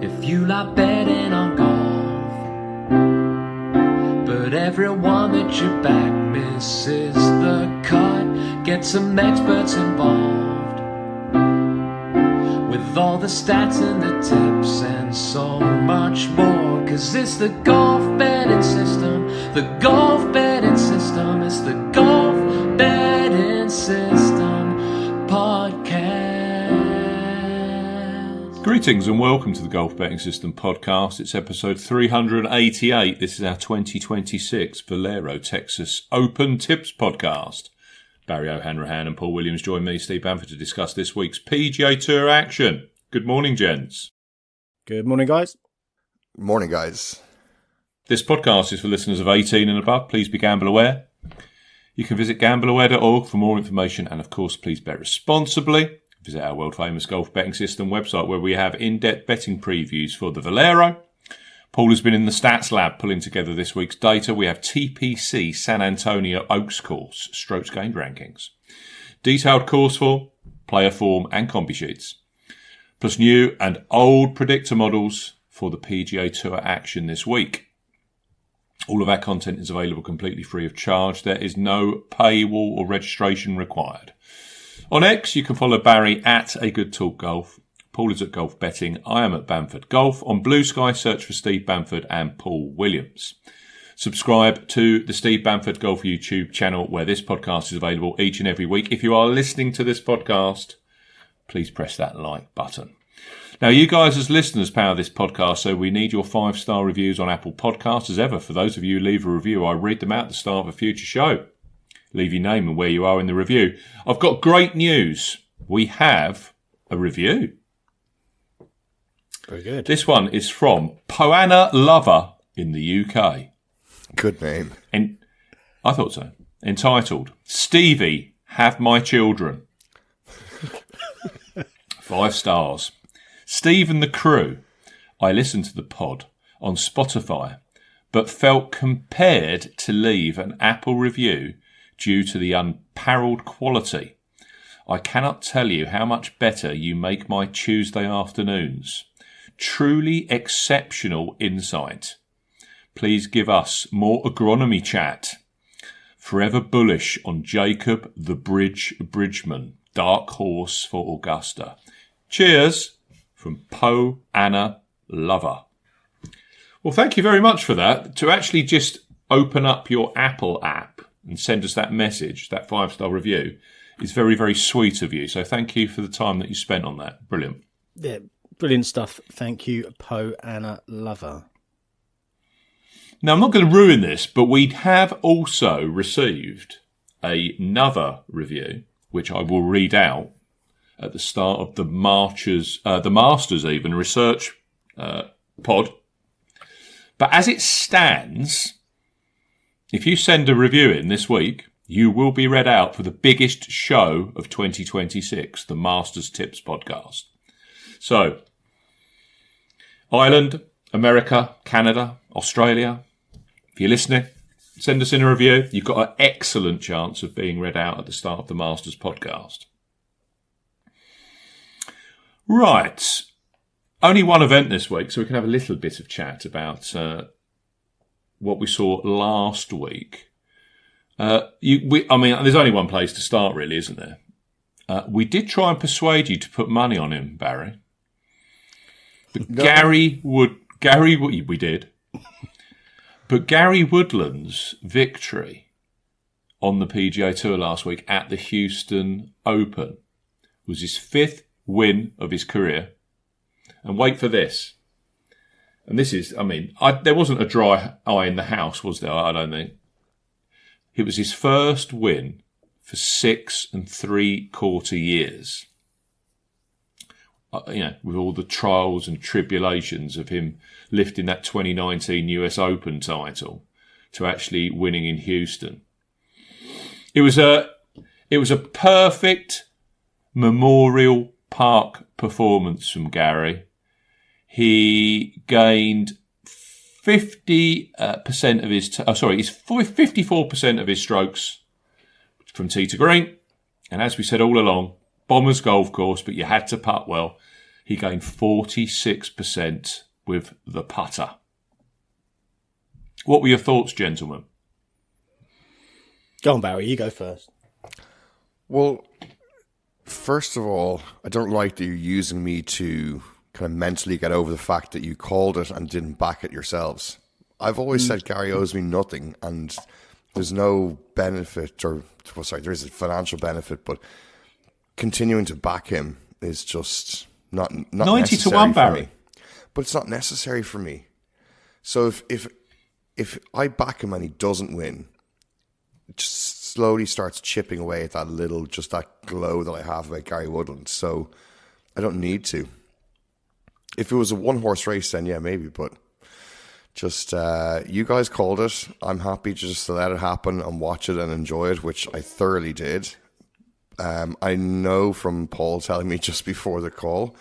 if you like betting on golf, but everyone that you back misses the cut. Get some experts involved with all the stats and the tips and so much more, 'cause it's the golf betting system, the golf betting system, it's the golf betting system podcast. Greetings and welcome to the Golf Betting System podcast. It's episode 388. This is our 2026 Valero Texas Open Tips podcast. Barry O'Hanrahan and Paul Williams join me, Steve Bamford, to discuss this week's PGA Tour action. Good morning, gents. Good morning, guys. Morning, guys. This podcast is for listeners of 18 and above. Please be gamble aware. You can visit gambleaware.org for more information, and of course, please bet responsibly. Visit our world-famous golf betting system website where we have in-depth betting previews for the Valero. Paul has been in the stats lab pulling together this week's data. We have TPC San Antonio Oaks course, strokes gained rankings, detailed course form, player form and combi sheets, plus new and old predictor models for the PGA Tour action this week. All of our content is available completely free of charge. There is no paywall or registration required. On X, you can follow Barry at A Good Talk Golf. Paul is at Golf Betting. I am at Bamford Golf. On Bluesky, search for Steve Bamford and Paul Williams. Subscribe to the Steve Bamford Golf YouTube channel where this podcast is available each and every week. If you are listening to this podcast, please press that like button. Now, you guys as listeners power this podcast, so we need your 5-star reviews on Apple Podcasts. As ever, for those of you who leave a review, I read them out at the start of a future show. Leave your name and where you are in the review. I've got great news. We have a review. Very good. This one is from Poana Lover in the UK. Good name. And I thought so. Entitled, Stevie, Have My Children. 5 stars. Steve and the crew. I listened to the pod on Spotify, but felt compelled to leave an Apple review due to the unparalleled quality. I cannot tell you how much better you make my Tuesday afternoons. Truly exceptional insight. Please give us more agronomy chat. Forever bullish on Jacob the Bridgman, dark horse for Augusta. Cheers from Po Anna Lover. Well, thank you very much for that. To actually just open up your Apple app and send us that message, that 5-star review, is very, very sweet of you. So thank you for the time that you spent on that. Brilliant. Yeah, brilliant stuff. Thank you, Po Anna Lover. Now, I'm not going to ruin this, but we have also received another review, which I will read out at the start of the Masters even research pod. But as it stands, if you send a review in this week, you will be read out for the biggest show of 2026, the Masters Tips podcast. So, Ireland, America, Canada, Australia, if you're listening, send us in a review. You've got an excellent chance of being read out at the start of the Masters podcast. Right. Only one event this week, so we can have a little bit of chat about what we saw last week. There's only one place to start, really, isn't there? We did try and persuade you to put money on him, Barry. But no. We did. But Gary Woodland's victory on the PGA Tour last week at the Houston Open was his 5th win of his career. And wait for this. And this is, there wasn't a dry eye in the house, was there? I don't think. It was his first win for 6 3/4 years. With all the trials and tribulations of him lifting that 2019 US Open title to actually winning in Houston. It was a perfect Memorial Park performance from Gary. He gained 54% of his strokes from tee to green. And as we said all along, bomber's golf course, but you had to putt well. he gained 46% with the putter. What were your thoughts, gentlemen? Go on, Barry. You go first. Well, first of all, I don't like that you're using me to kind of mentally get over the fact that you called it and didn't back it yourselves. I've always said Gary owes me nothing, and there's no benefit, there is a financial benefit, but continuing to back him is just not 90 to 1, Barry. Me. But it's not necessary for me. So if I back him and he doesn't win, it just slowly starts chipping away at that glow that I have about Gary Woodland. So I don't need to. If it was a one-horse race, then yeah, maybe. But just you guys called it. I'm happy just to let it happen and watch it and enjoy it, which I thoroughly did. I know from Paul telling me just before the call,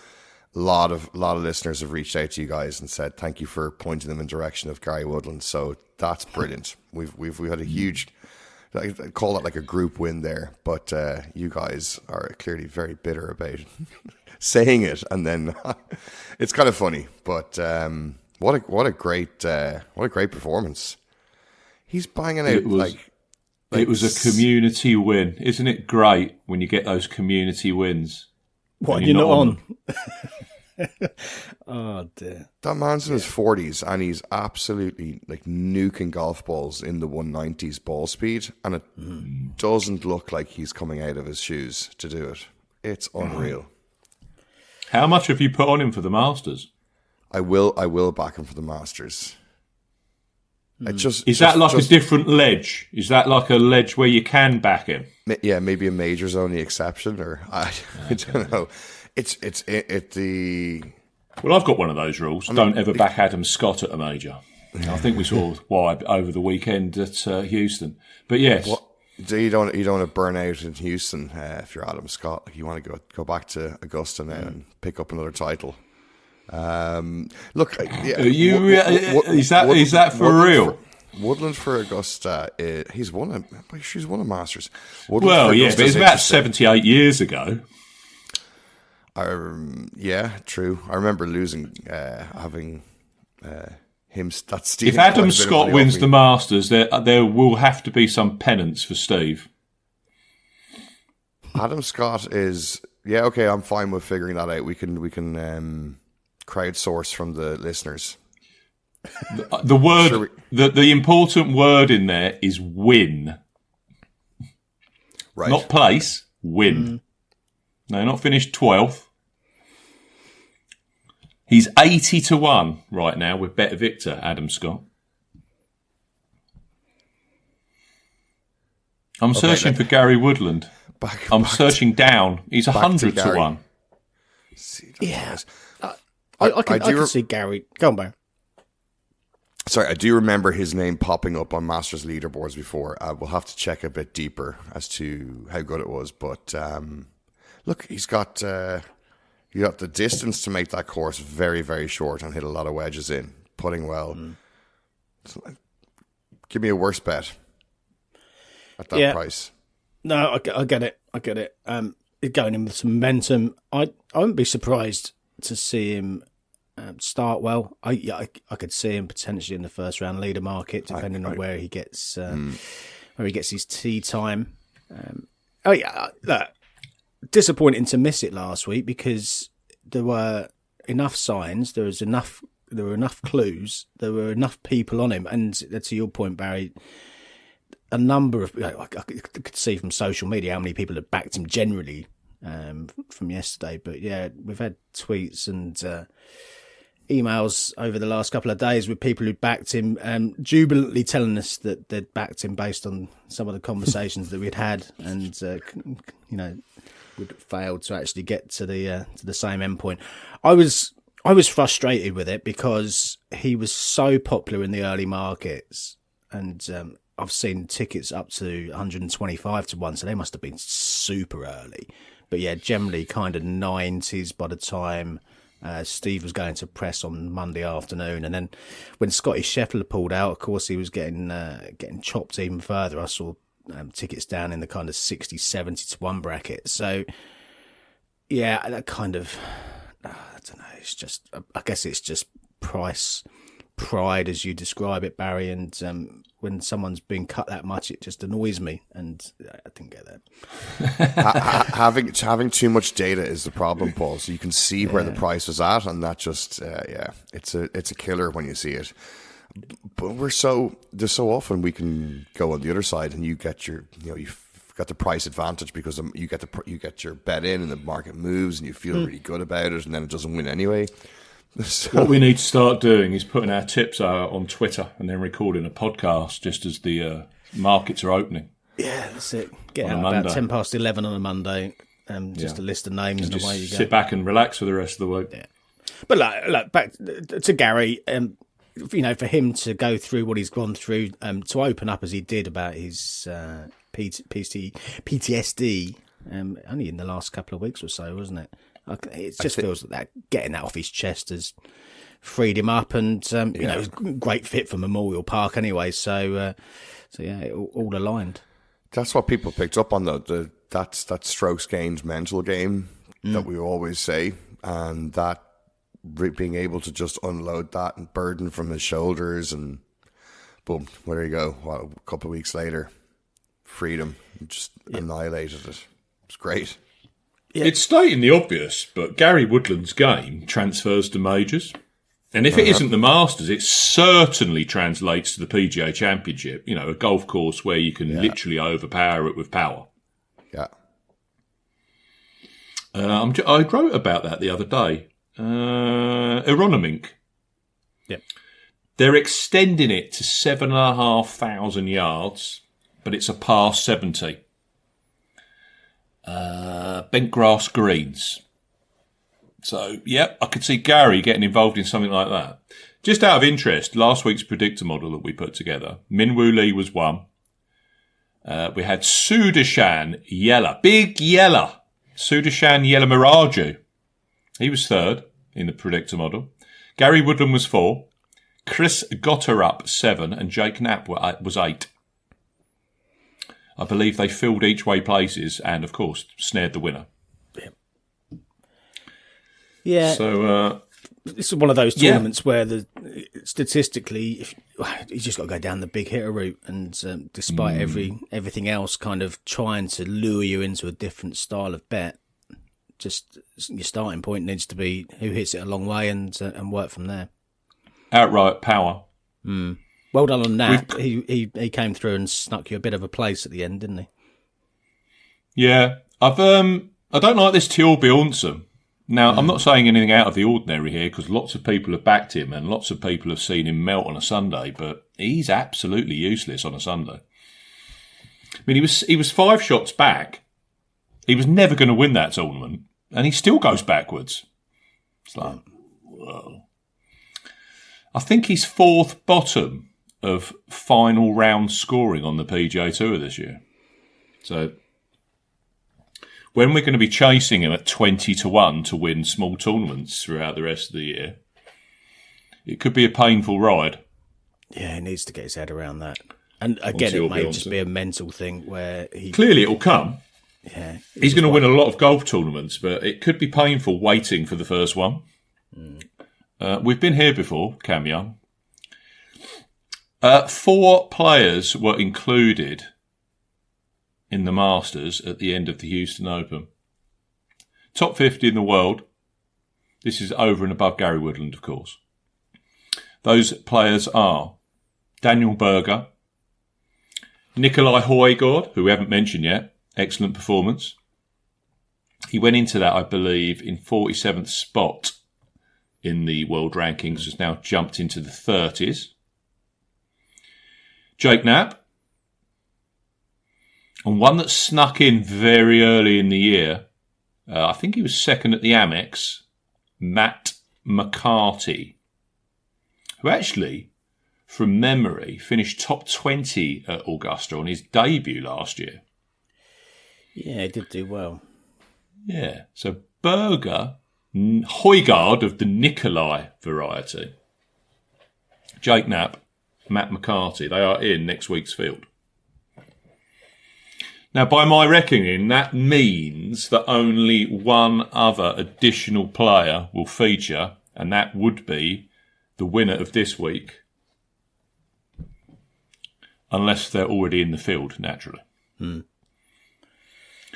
a lot of listeners have reached out to you guys and said thank you for pointing them in the direction of Gary Woodland. So that's brilliant. We've had a huge, I call that like a group win there, but you guys are clearly very bitter about saying it, and then it's kind of funny. But what a great performance. He's banging out it was a community win. Isn't it great when you get those community wins? What, you're not on? Oh, dear. That man's in his 40s, and he's absolutely like nuking golf balls in the 190s ball speed, and it doesn't look like he's coming out of his shoes to do it. It's unreal. How much have you put on him for the Masters? I will back him for the Masters. Is that like a different ledge? Is that like a ledge where you can back him? Yeah, maybe a major's only exception, or I don't know. Well, I've got one of those rules. Don't ever back Adam Scott at a major. I think we saw why over the weekend at Houston. But yes. You don't want to burn out in Houston if you're Adam Scott. Like, you want to go back to Augusta now and pick up another title. Look, yeah, is that for real? Woodland for Augusta, she's won a Masters. Well, yeah, but it's about 78 years ago. Yeah, true. I remember losing, having him. That's Steve. If Adam Scott wins the Masters, there will have to be some penance for Steve. Adam Scott is okay. I'm fine with figuring that out. We can crowdsource from the listeners. The word, the important word in there is win, right? Not place. Win. No, not finished 12th. He's 80 to 1 right now with Bet Victor, Adam Scott. I'm searching for Gary Woodland. I'm searching down. He's 100 to 1. Yeah. I can see Gary. Go on, Barry. Sorry, I do remember his name popping up on Masters leaderboards before. We'll have to check a bit deeper as to how good it was. But look, he's got the distance to make that course very, very short and hit a lot of wedges in, putting well. So, give me a worse bet at that price. No, I get it. Going in with some momentum. I wouldn't be surprised to see him start well. I could see him potentially in the first round leader market, depending on where he gets his tee time. Look, disappointing to miss it last week because there were enough signs, there were enough clues, there were enough people on him, and to your point, Barry, a number of I could see from social media how many people had backed him generally from yesterday. But yeah, we've had tweets and emails over the last couple of days with people who backed him, jubilantly telling us that they'd backed him based on some of the conversations that we'd had, and we'd failed to actually get to the same endpoint. I was frustrated with it because he was so popular in the early markets, and I've seen tickets up to 125 to 1, so they must have been super early. But yeah, generally kind of 90s by the time Steve was going to press on Monday afternoon. And then when Scotty Scheffler pulled out, of course, he was getting chopped even further. I saw tickets down in the kind of 60, 70 to 1 bracket. So yeah, that kind of I don't know. It's just, I guess it's just pride, as you describe it, Barry. And when someone's been cut that much, it just annoys me, and I didn't get that. Having too much data is the problem, Paul. So you can see where the price was at, and that just it's a killer when you see it. But there's so often we can go on the other side, and you get you've got the price advantage because you get your bet in, and the market moves, and you feel really good about it, and then it doesn't win anyway. So, what we need to start doing is putting our tips out on Twitter and then recording a podcast just as the markets are opening. Yeah, that's it. Get out about 11:10 on a Monday, just a list of names, and away you go. Sit back and relax for the rest of the week. Yeah. But like back to Gary, for him to go through what he's gone through, to open up as he did about his PTSD, only in the last couple of weeks or so, wasn't it? It just feels that getting that off his chest has freed him up, and it was a great fit for Memorial Park anyway. So yeah, all aligned. That's what people picked up on, though. That's that strokes gained mental game that we always say, and that being able to just unload that and burden from his shoulders, and boom, there you go. Well, a couple of weeks later, freedom, just annihilated it. It's great. Yeah. It's stating the obvious, but Gary Woodland's game transfers to majors. And if it isn't the Masters, it certainly translates to the PGA Championship, a golf course where you can literally overpower it with power. Yeah. I wrote about that the other day. Aeronomink. Yep. They're extending it to 7,500 yards, but it's a par 70. Bent grass greens. So, I could see Gary getting involved in something like that. Just out of interest, last week's predictor model that we put together, Min Woo Lee was one. We had Sudarshan Yella, big Yella. Sudarshan Yella Miraju. He was third in the predictor model. Gary Woodland was 4. Chris Gotterup 7, and Jake Knapp was 8. I believe they filled each way places and, of course, snared the winner. Yeah. So this is one of those tournaments where statistically, you just got to go down the big hitter route, and despite everything else kind of trying to lure you into a different style of bet, just your starting point needs to be who hits it a long way, and work from there. Outright power. Well done on that. He came through and snuck you a bit of a place at the end, didn't he? Yeah. I don't like this Teal Bjornsson. Now, I'm not saying anything out of the ordinary here, because lots of people have backed him and lots of people have seen him melt on a Sunday, but he's absolutely useless on a Sunday. I mean, he was 5 shots back. He was never going to win that tournament, and he still goes backwards. It's like, whoa. I think he's 4th bottom of final round scoring on the PGA Tour this year. So when we're going to be chasing him at 20-1 to win small tournaments throughout the rest of the year, it could be a painful ride. Yeah, he needs to get his head around that. And again, it may just be a mental thing where he... Clearly it'll come. Yeah, he's going to win a lot of golf tournaments, but it could be painful waiting for the first one. We've been here before, Cam Young. 4 players were included in the Masters at the end of the Houston Open. Top 50 in the world. This is over and above Gary Woodland, of course. Those players are Daniel Berger, Nikolai Højgaard, who we haven't mentioned yet. Excellent performance. He went into that, I believe, in 47th spot in the world rankings, has now jumped into the 30s. Jake Knapp. And one that snuck in very early in the year, I think he was second at the Amex, Matt McCarty, who actually, from memory, finished top 20 at Augusta on his debut last year. Yeah, he did do well. Yeah, so Berger, Højgaard of the Nikolai variety, Jake Knapp, Matt McCarty, they are in next week's field. Now, by my reckoning, that means that only one other additional player will feature, and that would be the winner of this week, unless they're already in the field, naturally.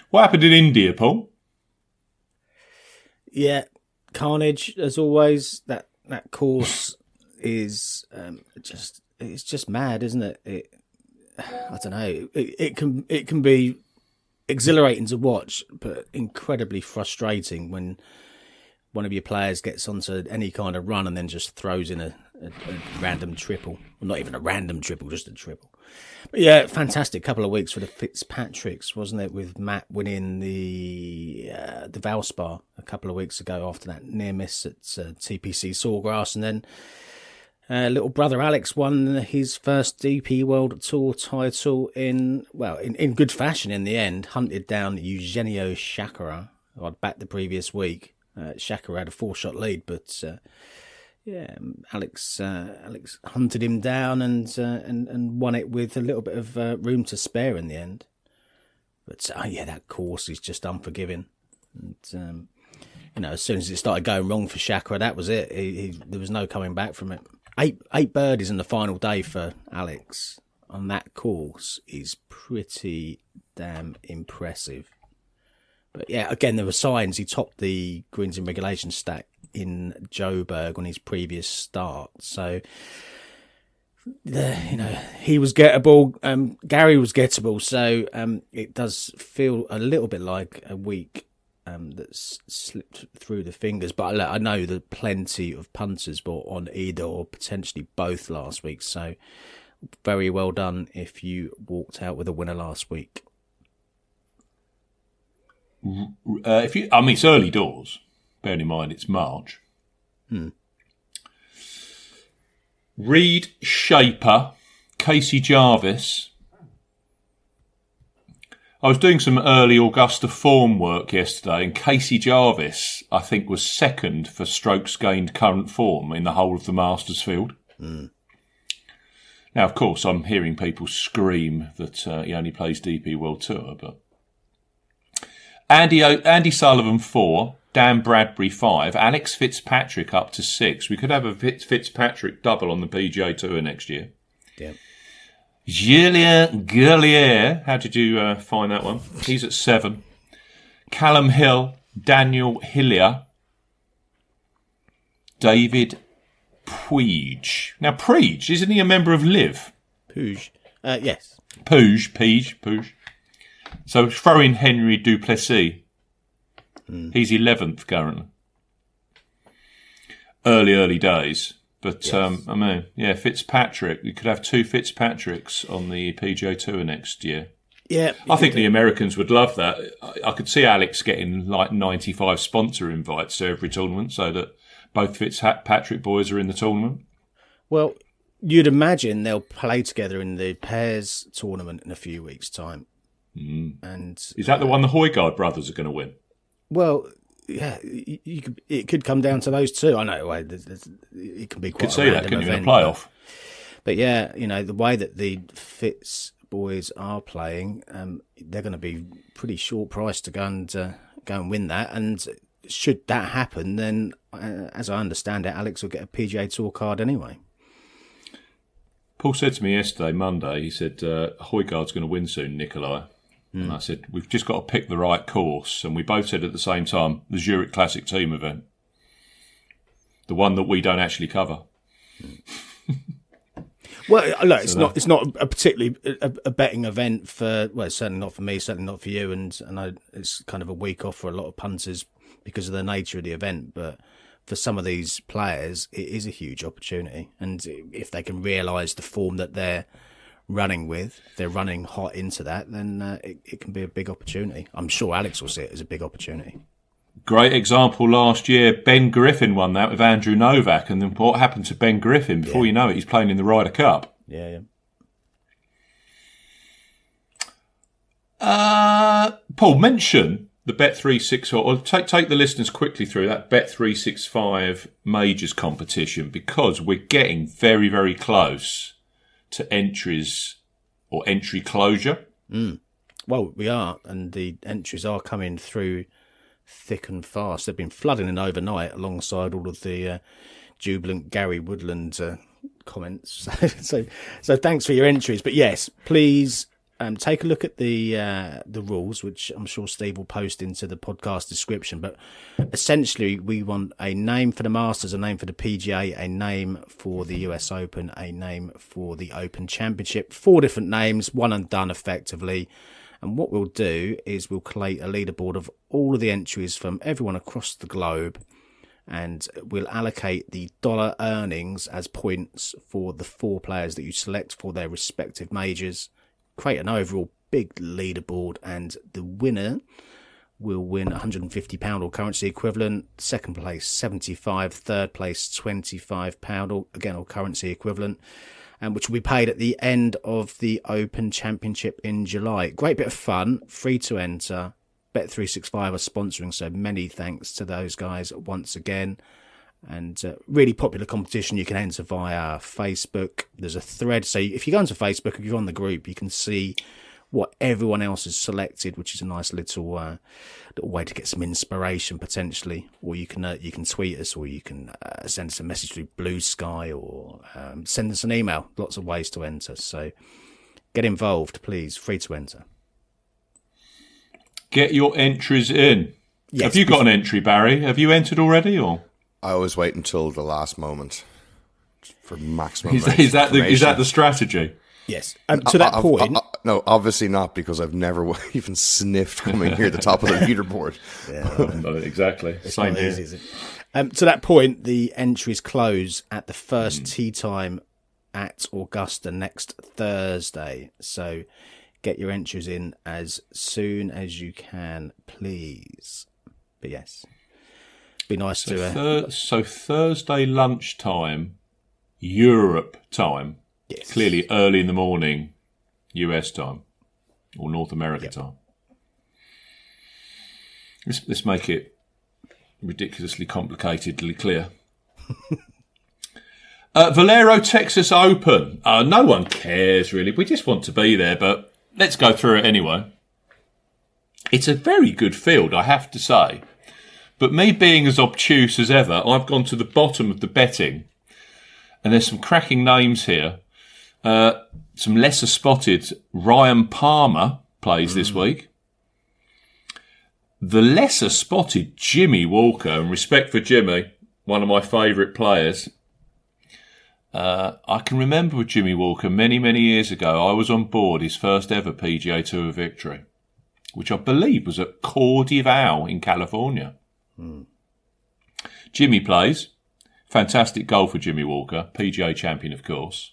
What happened in India, Paul? Yeah, carnage as always. That course is it's just mad, isn't it? I don't know. It can be exhilarating to watch, but incredibly frustrating when one of your players gets onto any kind of run and then just throws in a random triple. Well, not even a random triple, just a triple. But yeah, fantastic couple of weeks for the Fitzpatricks, wasn't it? With Matt winning the Valspar a couple of weeks ago after that near miss at TPC Sawgrass, and then little brother Alex won his first DP World Tour title in good fashion in the end. Hunted down Eugenio Chacarra, who I'd backed the previous week. Chacarra had a 4-shot lead, but Alex hunted him down and won it with a little bit of room to spare in the end. But that course is just unforgiving. And as soon as it started going wrong for Chacarra, that was it. There was no coming back from it. Eight birdies in the final day for Alex on that course is pretty damn impressive. But yeah, again, there were signs. He topped the greens in regulation stack in Joburg on his previous start. So, he was gettable. Gary was gettable. So it does feel a little bit like a week that's slipped through the fingers. But I know that plenty of punters were on either or potentially both last week. So very well done if you walked out with a winner last week. It's early doors. Bearing in mind it's March. Reed Shaper, Casey Jarvis. I was doing some early Augusta form work yesterday, and Casey Jarvis, I think, was second for strokes gained current form in the whole of the Masters field. Now, of course, I'm hearing people scream that he only plays DP World Tour, but Andy Sullivan 4, Dan Bradbury 5, Alex Fitzpatrick up to 6. We could have a Fitzpatrick double on the PGA Tour next year. Yeah. Julien Guerlier, how did you find that one? He's at 7. Callum Hill, Daniel Hillier, David Puig. Now, Puig, isn't he a member of LIV? Puig. Yes. Puig. So throw in Henry Duplessis. He's 11th currently. Early days. But, yes. Fitzpatrick. You could have 2 Fitzpatricks on the PGA Tour next year. Yeah. I think the Americans would love that. I could see Alex getting like 95 sponsor invites to every tournament so that both Fitzpatrick boys are in the tournament. Well, you'd imagine they'll play together in the Pairs tournament in a few weeks' time. And is that the one the Højgaard brothers are going to win? Well, yeah, it could come down to those two. I know it can be quite. Could see that, couldn't you, in a playoff? But yeah, the way that the Fitz boys are playing, they're going to be pretty short priced to go and win that. And should that happen, then as I understand it, Alex will get a PGA Tour card anyway. Paul said to me yesterday, Monday, he said, Højgaard's going to win soon, Nikolai. And I said, we've just got to pick the right course. And we both said at the same time, the Zurich Classic Team event. The one that we don't actually cover. Well, look, it's not a particularly a betting event for, well, certainly not for me, certainly not for you. And I know it's kind of a week off for a lot of punters because of the nature of the event. But for some of these players, it is a huge opportunity. And if they can realise the form that they're running with, they're running hot into that, then it can be a big opportunity. I'm sure Alex will see it as a big opportunity. Great example last year, Ben Griffin won that with Andrew Novak, and then what happened to Ben Griffin? Before you know it, he's playing in the Ryder Cup. Yeah. Paul, mention the Bet365, or take the listeners quickly through that Bet365 Majors competition, because we're getting very, very close to entries or entry closure. Well, we are, and the entries are coming through thick and fast. They've been flooding in overnight alongside all of the jubilant Gary Woodland comments. So thanks for your entries. But yes, please take a look at the rules, which I'm sure Steve will post into the podcast description. But essentially, we want a name for the Masters, a name for the PGA, a name for the US Open, a name for the Open Championship. 4 different names, one and done effectively. And what we'll do is we'll collate a leaderboard of all of the entries from everyone across the globe, and we'll allocate the dollar earnings as points for the 4 players that you select for their respective majors, create an overall big leaderboard, and the winner will win £150 or currency equivalent, second place 75, third place £25 or again or currency equivalent, and which will be paid at the end of the Open Championship in July. Great bit of fun, free to enter. Bet365 are sponsoring, so many thanks to those guys once again. And really popular competition. You can enter via Facebook. There's a thread. So if you go into Facebook, if you're on the group, you can see what everyone else has selected, which is a nice little way to get some inspiration potentially. Or you can tweet us, or you can send us a message through Bluesky, or send us an email. Lots of ways to enter. So get involved, please. Free to enter. Get your entries in. Yes, have you got an entry, Barry? Have you entered already, or? I always wait until the last moment for maximum. Is that the strategy? Yes. To that point. No, obviously not, because I've never even sniffed coming near the top of the leaderboard. Yeah, exactly. Same here. Easy, is it? To that point, the entries close at the first tee time at Augusta next Thursday. So get your entries in as soon as you can, please. But yes, be nice to. So Thursday lunchtime, Europe time. Yes. Clearly early in the morning, US time or North America time. Let's make it ridiculously complicatedly clear. Valero Texas Open. No one cares really. We just want to be there, but let's go through it anyway. It's a very good field, I have to say. But me being as obtuse as ever, I've gone to the bottom of the betting, and there's some cracking names here. Some lesser spotted. Ryan Palmer plays this week. The lesser spotted Jimmy Walker, and respect for Jimmy, one of my favourite players. I can remember with Jimmy Walker many, many years ago, I was on board his first ever PGA Tour victory, which I believe was at Cordival in California. Jimmy plays. Fantastic goal for Jimmy Walker, PGA champion, of course.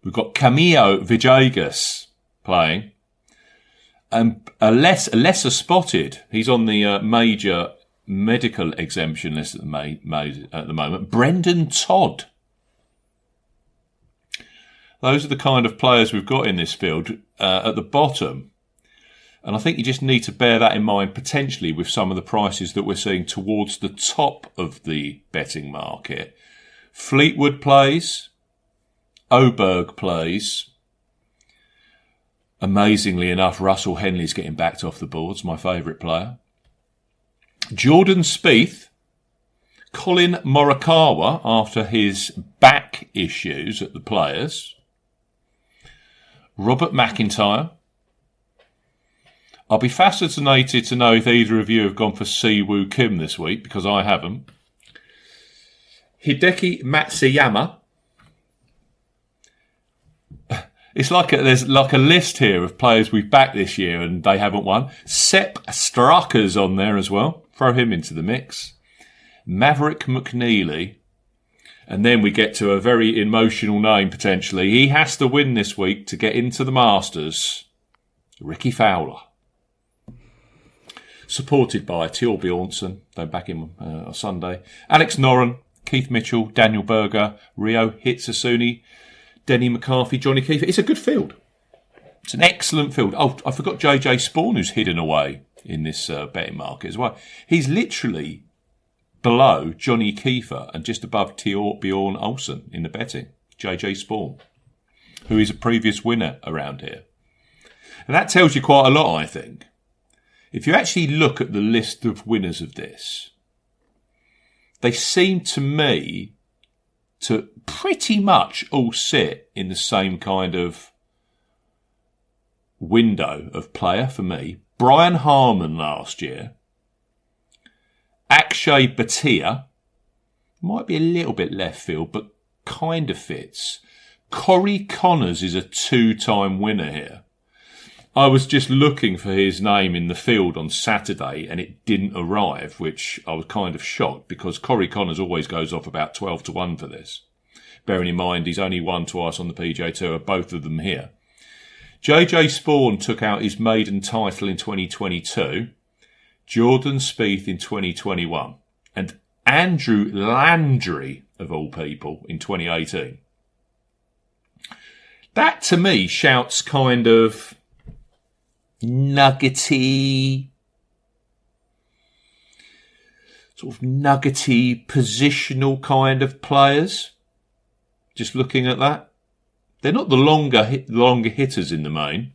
We've got Camilo Villegas playing. And a lesser spotted, he's on the major medical exemption list at the moment, Brendan Todd. Those are the kind of players we've got in this field at the bottom. And I think you just need to bear that in mind potentially with some of the prices that we're seeing towards the top of the betting market. Fleetwood plays. Oberg plays. Amazingly enough, Russell Henley's getting backed off the boards, my favourite player. Jordan Spieth. Colin Morikawa after his back issues at the Players. Robert McIntyre. I'll be fascinated to know if either of you have gone for Siwoo Kim this week, because I haven't. Hideki Matsuyama. It's there's like a list here of players we've backed this year and they haven't won. Sepp Straka's on there as well. Throw him into the mix. Maverick McNeely. And then we get to a very emotional name potentially. He has to win this week to get into the Masters. Ricky Fowler. Supported by Teal Bjornsson. They're back in on Sunday. Alex Noren, Keith Mitchell, Daniel Berger, Rio Hitsasuni, Denny McCarthy, Johnny Keefe. It's a good field. It's an excellent field. Oh, I forgot JJ Spawn, who's hidden away in this betting market as well. He's literally below Johnny Kiefer and just above Bjorn Olsen in the betting. JJ Spawn, who is a previous winner around here. And that tells you quite a lot, I think. If you actually look at the list of winners of this, they seem to me to pretty much all sit in the same kind of window of player for me. Brian Harman last year. Akshay Bhatia. Might be a little bit left field, but kind of fits. Corey Connors is a 2-time winner here. I was just looking for his name in the field on Saturday and it didn't arrive, which I was kind of shocked because Corey Connors always goes off about 12-1 for this. Bearing in mind he's only won twice on the PGA Tour, both of them here. JJ Spawn took out his maiden title in 2022, Jordan Spieth in 2021, and Andrew Landry, of all people, in 2018. That to me shouts kind of nuggety, positional kind of players. Just looking at that, they're not the longer hitters in the main.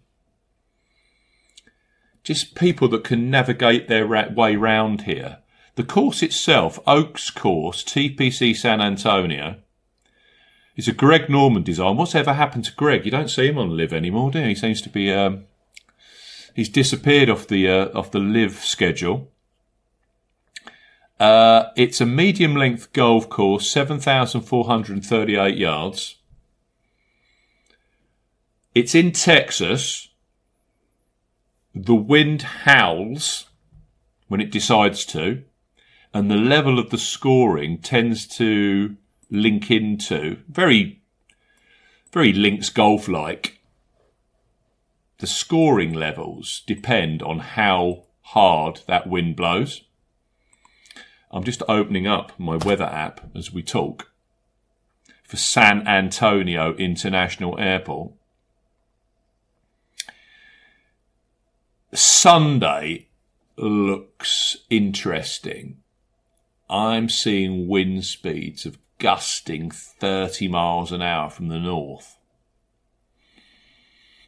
Just people that can navigate their way round here. The course itself, Oaks Course, TPC San Antonio, is a Greg Norman design. What's ever happened to Greg? You don't see him on Live anymore, do you? He seems to be he's disappeared off the Live schedule. It's a medium-length golf course, 7,438 yards. It's in Texas. The wind howls when it decides to, and the level of the scoring tends to link into, very, very links golf-like, the scoring levels depend on how hard that wind blows. I'm just opening up my weather app as we talk for San Antonio International Airport. Sunday looks interesting. I'm seeing wind speeds of gusting 30 miles an hour from the north.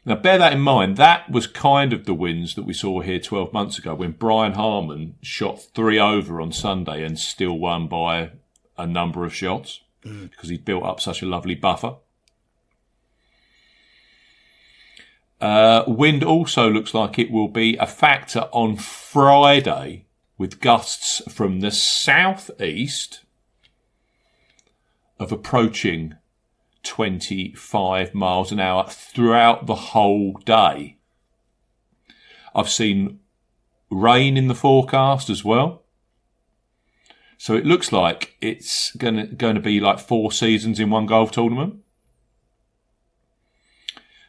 Now, bear that in mind. That was kind of the winds that we saw here 12 months ago when Brian Harman shot 3 over on Sunday and still won by a number of shots because he'd built up such a lovely buffer. Wind also looks like it will be a factor on Friday with gusts from the southeast of approaching 25 miles an hour throughout the whole day. I've seen rain in the forecast as well. So it looks like it's going to be like 4 seasons in one golf tournament.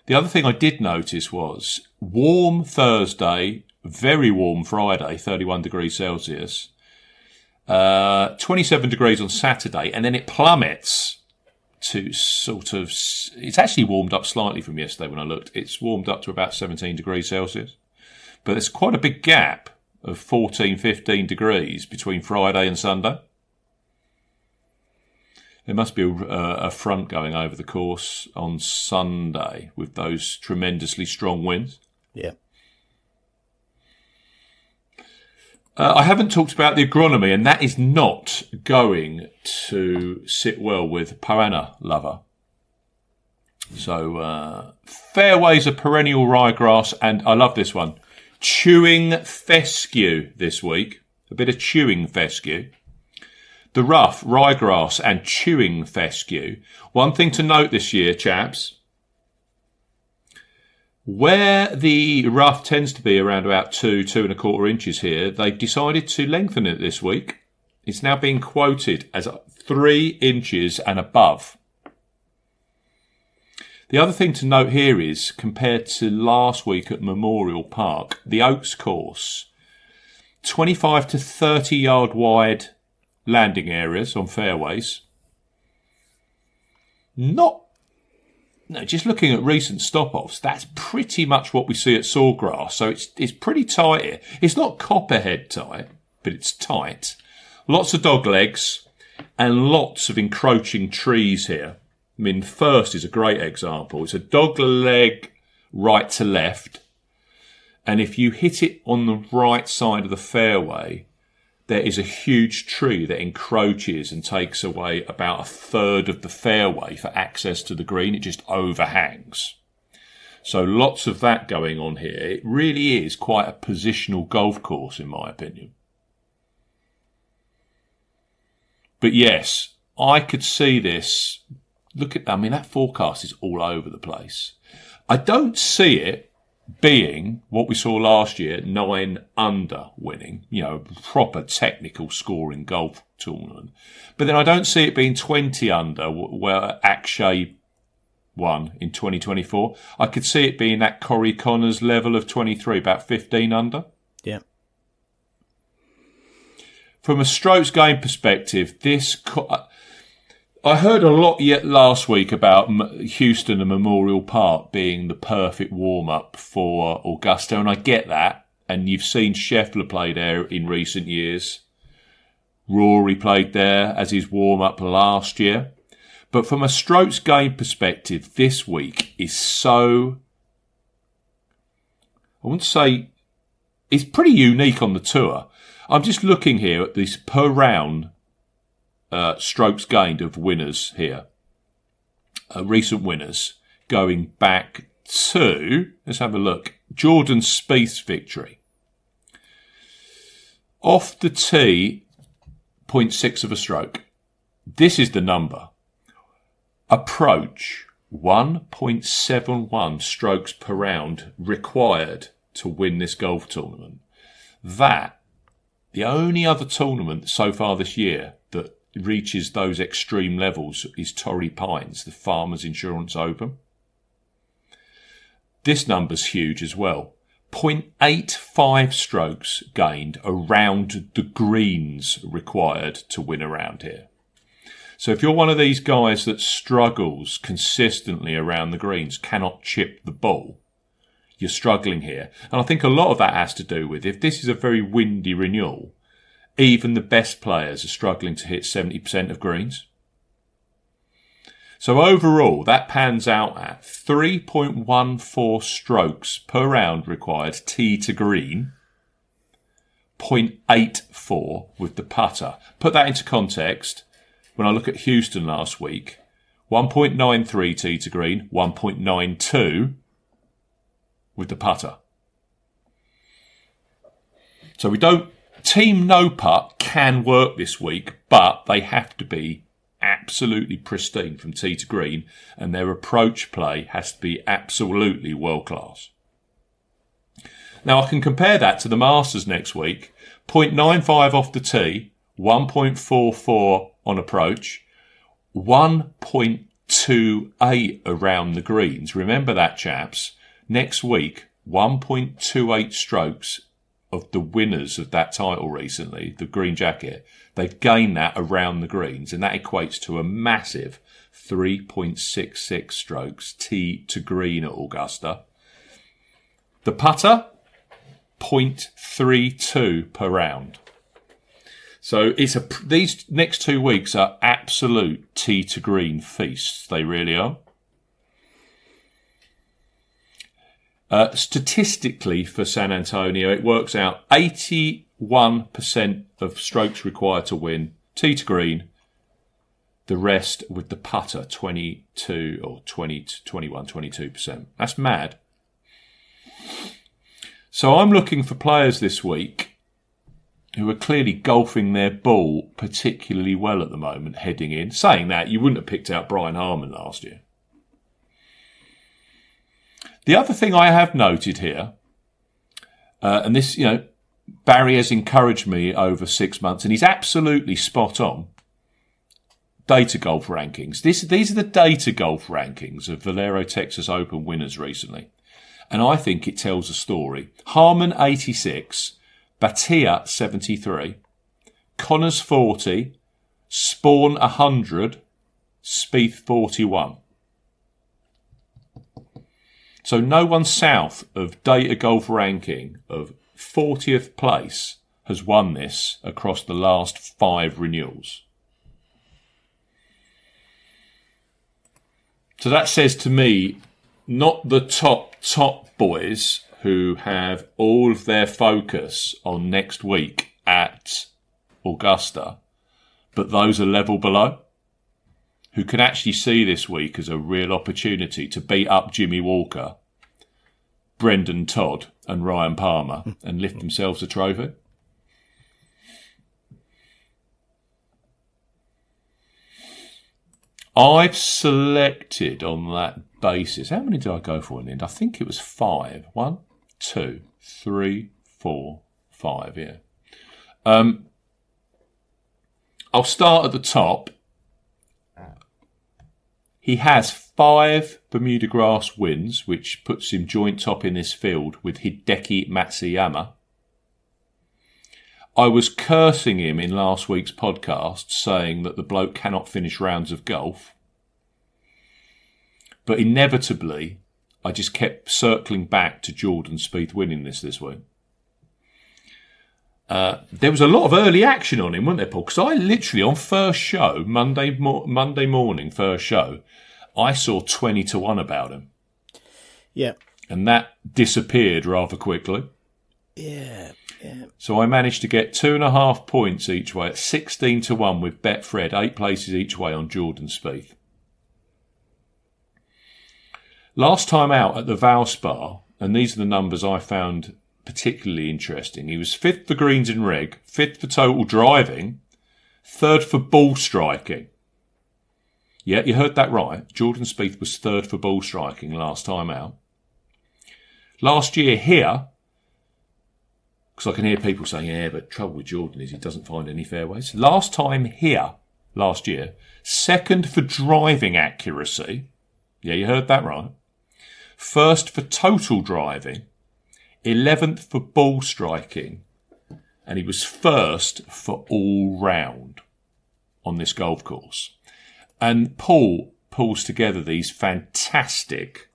The other thing I did notice was warm Thursday, very warm Friday, 31 degrees Celsius, 27 degrees on Saturday, and then it plummets to it's actually warmed up slightly from yesterday when I looked. It's warmed up to about 17 degrees Celsius. But there's quite a big gap of 14, 15 degrees between Friday and Sunday. There must be a front going over the course on Sunday with those tremendously strong winds. Yeah. I haven't talked about the agronomy, and that is not going to sit well with Poana Lover. So, fairways are perennial ryegrass, and I love this one. Chewing fescue this week. A bit of chewing fescue. The rough, ryegrass and chewing fescue. One thing to note this year, chaps. Where the rough tends to be around about 2.25 inches here, they've decided to lengthen it this week. It's now being quoted as 3 inches and above. The other thing to note here is, compared to last week at Memorial Park, the Oaks course, 25 to 30 yard wide landing areas on fairways. Just looking at recent stop-offs, that's pretty much what we see at Sawgrass. So it's pretty tight here. It's not copperhead tight, but it's tight. Lots of dog legs and lots of encroaching trees here. I mean, first is a great example. It's a dog leg right to left And if you hit it on the right side of the fairway, there is a huge tree that encroaches and takes away about a third of the fairway for access to the green. It just overhangs. So lots of that going on here. It really is quite a positional golf course, in my opinion. But yes, I could see this. Look at, I mean, that forecast is all over the place. I don't see it being what we saw last year, 9 under winning, proper technical scoring golf tournament. But then I don't see it being 20 under where Akshay won in 2024. I could see it being that Corey Connors level of 23, about 15 under. Yeah. From a strokes game perspective, I heard a lot yet last week about Houston and Memorial Park being the perfect warm-up for Augusta, and I get that. And you've seen Scheffler play there in recent years. Rory played there as his warm-up last year. But from a strokes game perspective, this week is so, I wouldn't say, it's pretty unique on the tour. I'm just looking here at this per round strokes gained of winners here. Recent winners going back to, let's have a look, Jordan Spieth's victory. Off the tee, 0.6 of a stroke. This is the number. Approach, 1.71 strokes per round required to win this golf tournament. That, the only other tournament so far this year that reaches those extreme levels is Torrey Pines, the Farmers Insurance Open. This number's huge as well. 0.85 strokes gained around the greens required to win around here. So if you're one of these guys that struggles consistently around the greens, cannot chip the ball, you're struggling here. And I think a lot of that has to do with, if this is a very windy renewal, even the best players are struggling to hit 70% of greens. So overall, that pans out at 3.14 strokes per round required tee to green, 0.84 with the putter. Put that into context. When I look at Houston last week, 1.93 tee to green, 1.92 with the putter. So Team No Putt can work this week, but they have to be absolutely pristine from tee to green, and their approach play has to be absolutely world class. Now I can compare that to the Masters next week. 0.95 off the tee, 1.44 on approach, 1.28 around the greens. Remember that, chaps. Next week, 1.28 strokes of the winners of that title recently, the green jacket. They've gained that around the greens, and that equates to a massive 3.66 strokes tee to green at Augusta. The putter, 0.32 per round. So these next 2 weeks are absolute tee to green feasts. They really are. Statistically for San Antonio, it works out 81% of strokes required to win, tee to green. The rest with the putter, 22 or 20, 21, 22%. That's mad. So I'm looking for players this week who are clearly golfing their ball particularly well at the moment, heading in. Saying that, you wouldn't have picked out Brian Harman last year. The other thing I have noted here, and this, Barry has encouraged me over 6 months, and he's absolutely spot on. Data golf rankings. These are the data golf rankings of Valero Texas Open winners recently. And I think it tells a story. Harman 86, Batia 73, Connors 40, Spawn 100, Spieth 41. So no one south of data golf ranking of 40th place has won this across the last 5 renewals. So that says to me, not the top boys who have all of their focus on next week at Augusta, but those are level below, who can actually see this week as a real opportunity to beat up Jimmy Walker, Brendan Todd and Ryan Palmer and lift themselves a trophy. I've selected on that basis. How many did I go for in the end? I think it was 5. 1, 2, 3, 4, 5. Yeah. I'll start at the top. He has 5 Bermuda Grass wins, which puts him joint top in this field with Hideki Matsuyama. I was cursing him in last week's podcast, saying that the bloke cannot finish rounds of golf. But inevitably, I just kept circling back to Jordan Spieth winning this week. There was a lot of early action on him, wasn't there, Paul? Because I literally, on first show, Monday morning, first show, I saw 20-1 about him. Yeah. And that disappeared rather quickly. Yeah. So I managed to get 2.5 points each way at 16-1 with Betfred, 8 places each way on Jordan Spieth. Last time out at the Valspar, and these are the numbers I found particularly interesting. He was 5th for greens in reg, 5th for total driving, 3rd for ball striking. Yeah, you heard that right. Jordan Spieth was 3rd for ball striking last time out. Last year here, because I can hear people saying, yeah, but trouble with Jordan is he doesn't find any fairways. Last time here, last year, 2nd for driving accuracy. Yeah, you heard that right. 1st for total driving. 11th for ball striking. And he was 1st for all round on this golf course. And Paul pulls together these fantastic,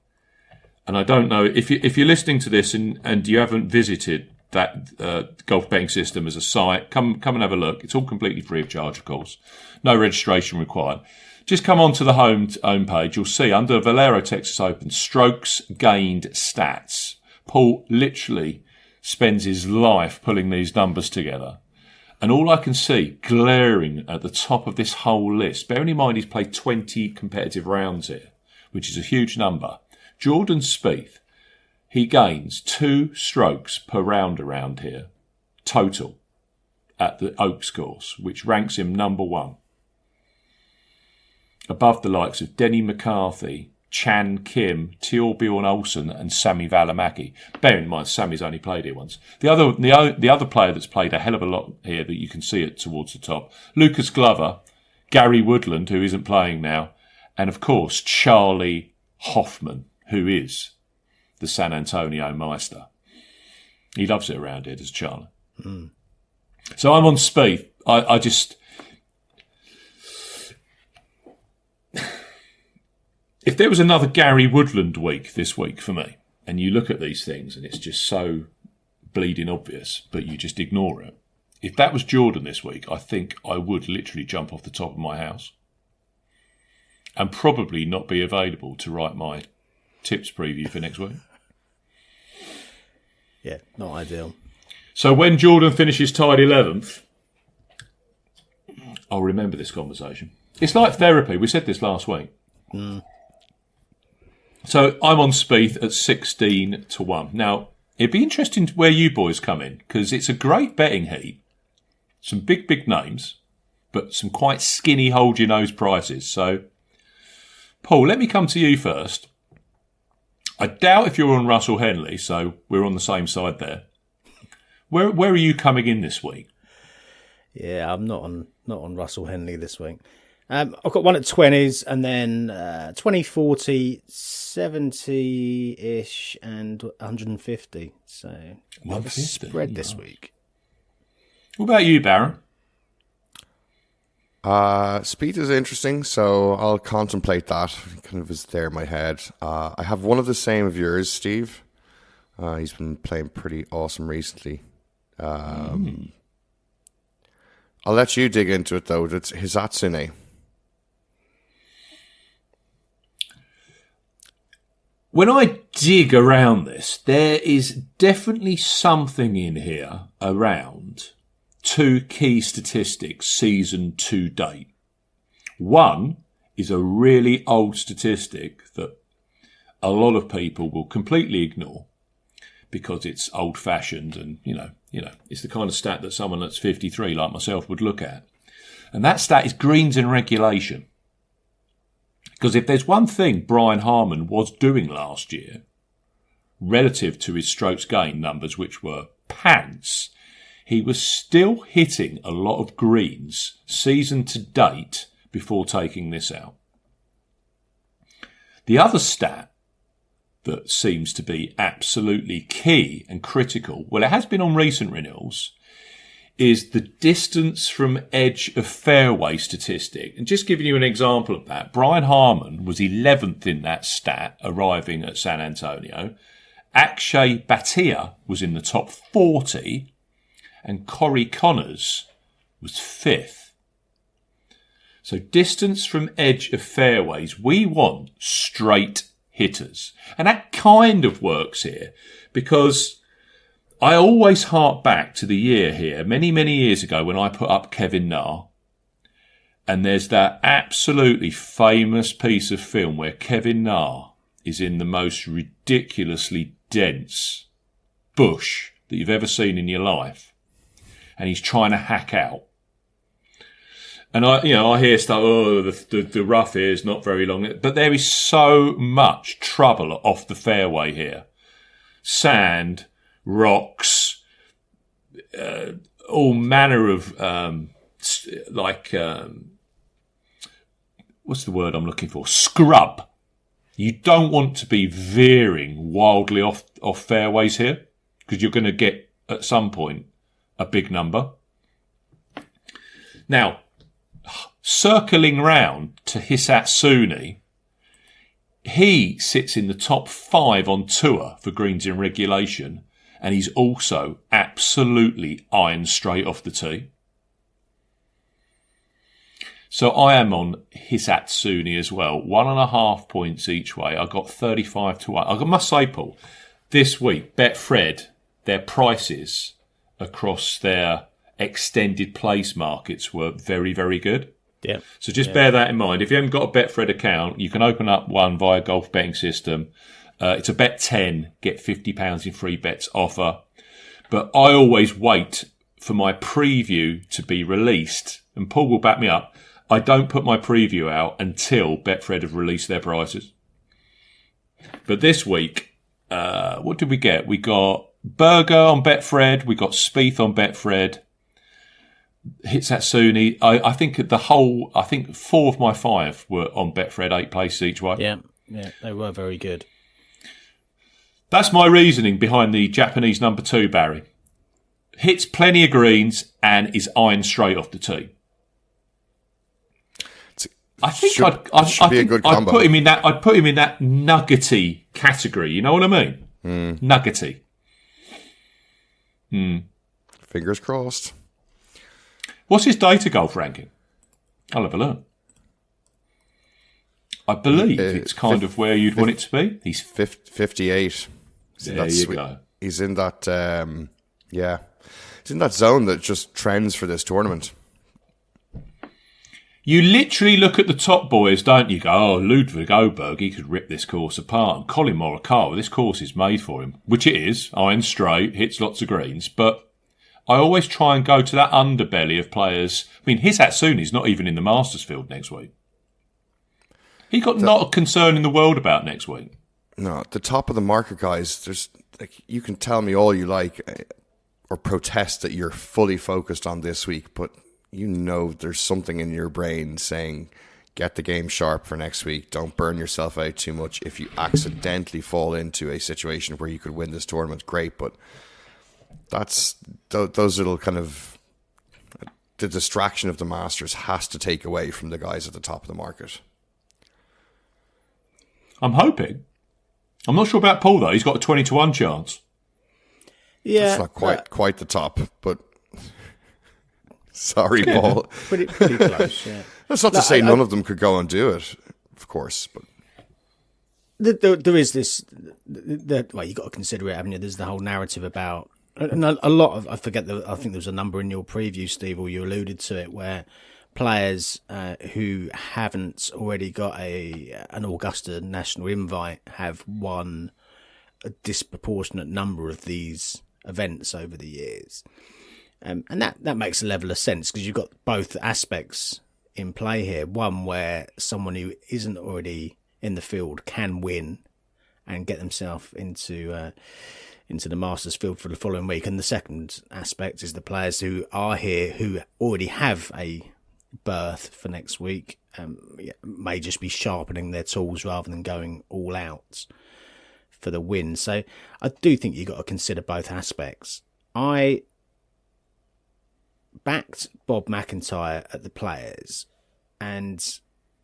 and I don't know, if you're listening to this and you haven't visited that golf betting system as a site, come and have a look. It's all completely free of charge, of course. No registration required. Just come on to the home page. You'll see under Valero Texas Open, strokes gained stats. Paul literally spends his life pulling these numbers together. And all I can see glaring at the top of this whole list, bearing in mind he's played 20 competitive rounds here, which is a huge number. Jordan Spieth, he gains 2 strokes per round around here, total, at the Oaks course, which ranks him number 1. Above the likes of Denny McCarthy, Chan Kim, Torbjorn Olsen and Sami Välimäki. Bear in mind, Sami's only played here once. The other player that's played a hell of a lot here that you can see it towards the top, Lucas Glover, Gary Woodland, who isn't playing now, and of course, Charlie Hoffman, who is the San Antonio Meister. He loves it around here, does Charlie. Mm. So I'm on Spieth. I just... If there was another Gary Woodland week this week for me, and you look at these things and it's just so bleeding obvious, but you just ignore it. If that was Jordan this week, I think I would literally jump off the top of my house and probably not be available to write my tips preview for next week. Yeah, not ideal. So when Jordan finishes tied 11th, I'll remember this conversation. It's like therapy. We said this last week. Mm. So I'm on Spieth at 16-1. Now, it'd be interesting where you boys come in, because it's a great betting heat. Some big names, but some quite skinny hold-your-nose prices. So, Paul, let me come to you first. I doubt if you're on Russell Henley, so we're on the same side there. Where are you coming in this week? Yeah, I'm not on Russell Henley this week. I've got one at 20s and then 20, 40, 70-ish and 150. So 150 spread this week. What about you, Baron? Spieth is interesting, so I'll contemplate that. It kind of is there in my head. I have one of the same of yours, Steve. He's been playing pretty awesome recently. I'll let you dig into it, though. It's Hisatsune. when I dig around this, there is definitely something in here around two key statistics season to date. One is a really old statistic that a lot of people will completely ignore because it's old-fashioned and, you know, it's the kind of stat that someone that's 53 like myself would look at. And that stat is greens in regulation. Because if there's one thing Brian Harman was doing last year, relative to his strokes gained numbers, which were pants, he was still hitting a lot of greens season to date before taking this out. The other stat that seems to be absolutely key and critical, well, it has been on recent renewals, is the distance from edge of fairway statistic. And just giving you an example of that, Brian Harman was 11th in that stat, arriving at San Antonio. Akshay Bhatia was in the top 40, and Corey Connors was 5th. So distance from edge of fairways, we want straight hitters. And that kind of works here because I always hark back to the year here, many, many years ago when I put up Kevin Na. And there's that absolutely famous piece of film where Kevin Na is in the most ridiculously dense bush that you've ever seen in your life. And he's trying to hack out. And I hear stuff, the rough here is not very long. But there is so much trouble off the fairway here. Sand, rocks, all manner of, what's the word I'm looking for? Scrub. You don't want to be veering wildly off fairways here because you're going to get, at some point, a big number. Now, circling round to Hisatsuni, he sits in the top 5 on tour for greens in regulation, and he's also absolutely iron straight off the tee. So I am on Hisatsuni as well, 1.5 points each way. I got 35 to 1. I must say, Paul, this week, Betfred, their prices across their extended place markets were very, very good. Yeah. So just bear that in mind. If you haven't got a Betfred account, you can open up one via Golf Betting System. It's a bet 10, get £50 in free bets offer. But I always wait for my preview to be released. And Paul will back me up. I don't put my preview out until Betfred have released their prices. But this week, what did we get? We got Berger on Betfred. We got Spieth on Betfred. Hisatsuni. I think 4 of my 5 were on Betfred, 8 places each way. Yeah, they were very good. That's my reasoning behind the Japanese number 2, Barry. Hits plenty of greens and is iron straight off the tee. I think I'd put him in that. I'd put him in that nuggety category. You know what I mean? Nuggety. Fingers crossed. What's his data golf ranking? I'll have a look. I believe it's kind of where you'd want it to be. He's 58. There you go. He's in that, he's in that zone that just trends for this tournament. You literally look at the top boys, don't you? Go, oh, Ludwig Oberg, he could rip this course apart. And Colin Morikawa, this course is made for him, which it is. Iron straight, hits lots of greens, but I always try and go to that underbelly of players. I mean, Hisatsuni's not even in the Masters field next week. He got not a concern in the world about next week. No, the top of the market guys, there's you can tell me all you like or protest that you're fully focused on this week, but you know there's something in your brain saying, get the game sharp for next week. Don't burn yourself out too much. If you accidentally fall into a situation where you could win this tournament, great, but that's those little kind of the distraction of the Masters has to take away from the guys at the top of the market. I'm hoping. I'm not sure about Paul though. He's got a 20 to 1 chance. It's Yeah, not quite the top, but sorry, Paul. Pretty close. Yeah. That's not to say none of them could go and do it, of course. But there is this. Well, you got to consider it, haven't you? There's the whole narrative about, and a lot of, I think there was a number in your preview, Steve, or you alluded to it, where players who haven't already got an Augusta national invite have won a disproportionate number of these events over the years, and that makes a level of sense because you've got both aspects in play here. One where someone who isn't already in the field can win and get themselves into the Masters field for the following week, and the second aspect is the players who are here who already have a berth for next week may just be sharpening their tools rather than going all out for the win. So I do think you've got to consider both aspects. I backed Bob McIntyre at the Players, and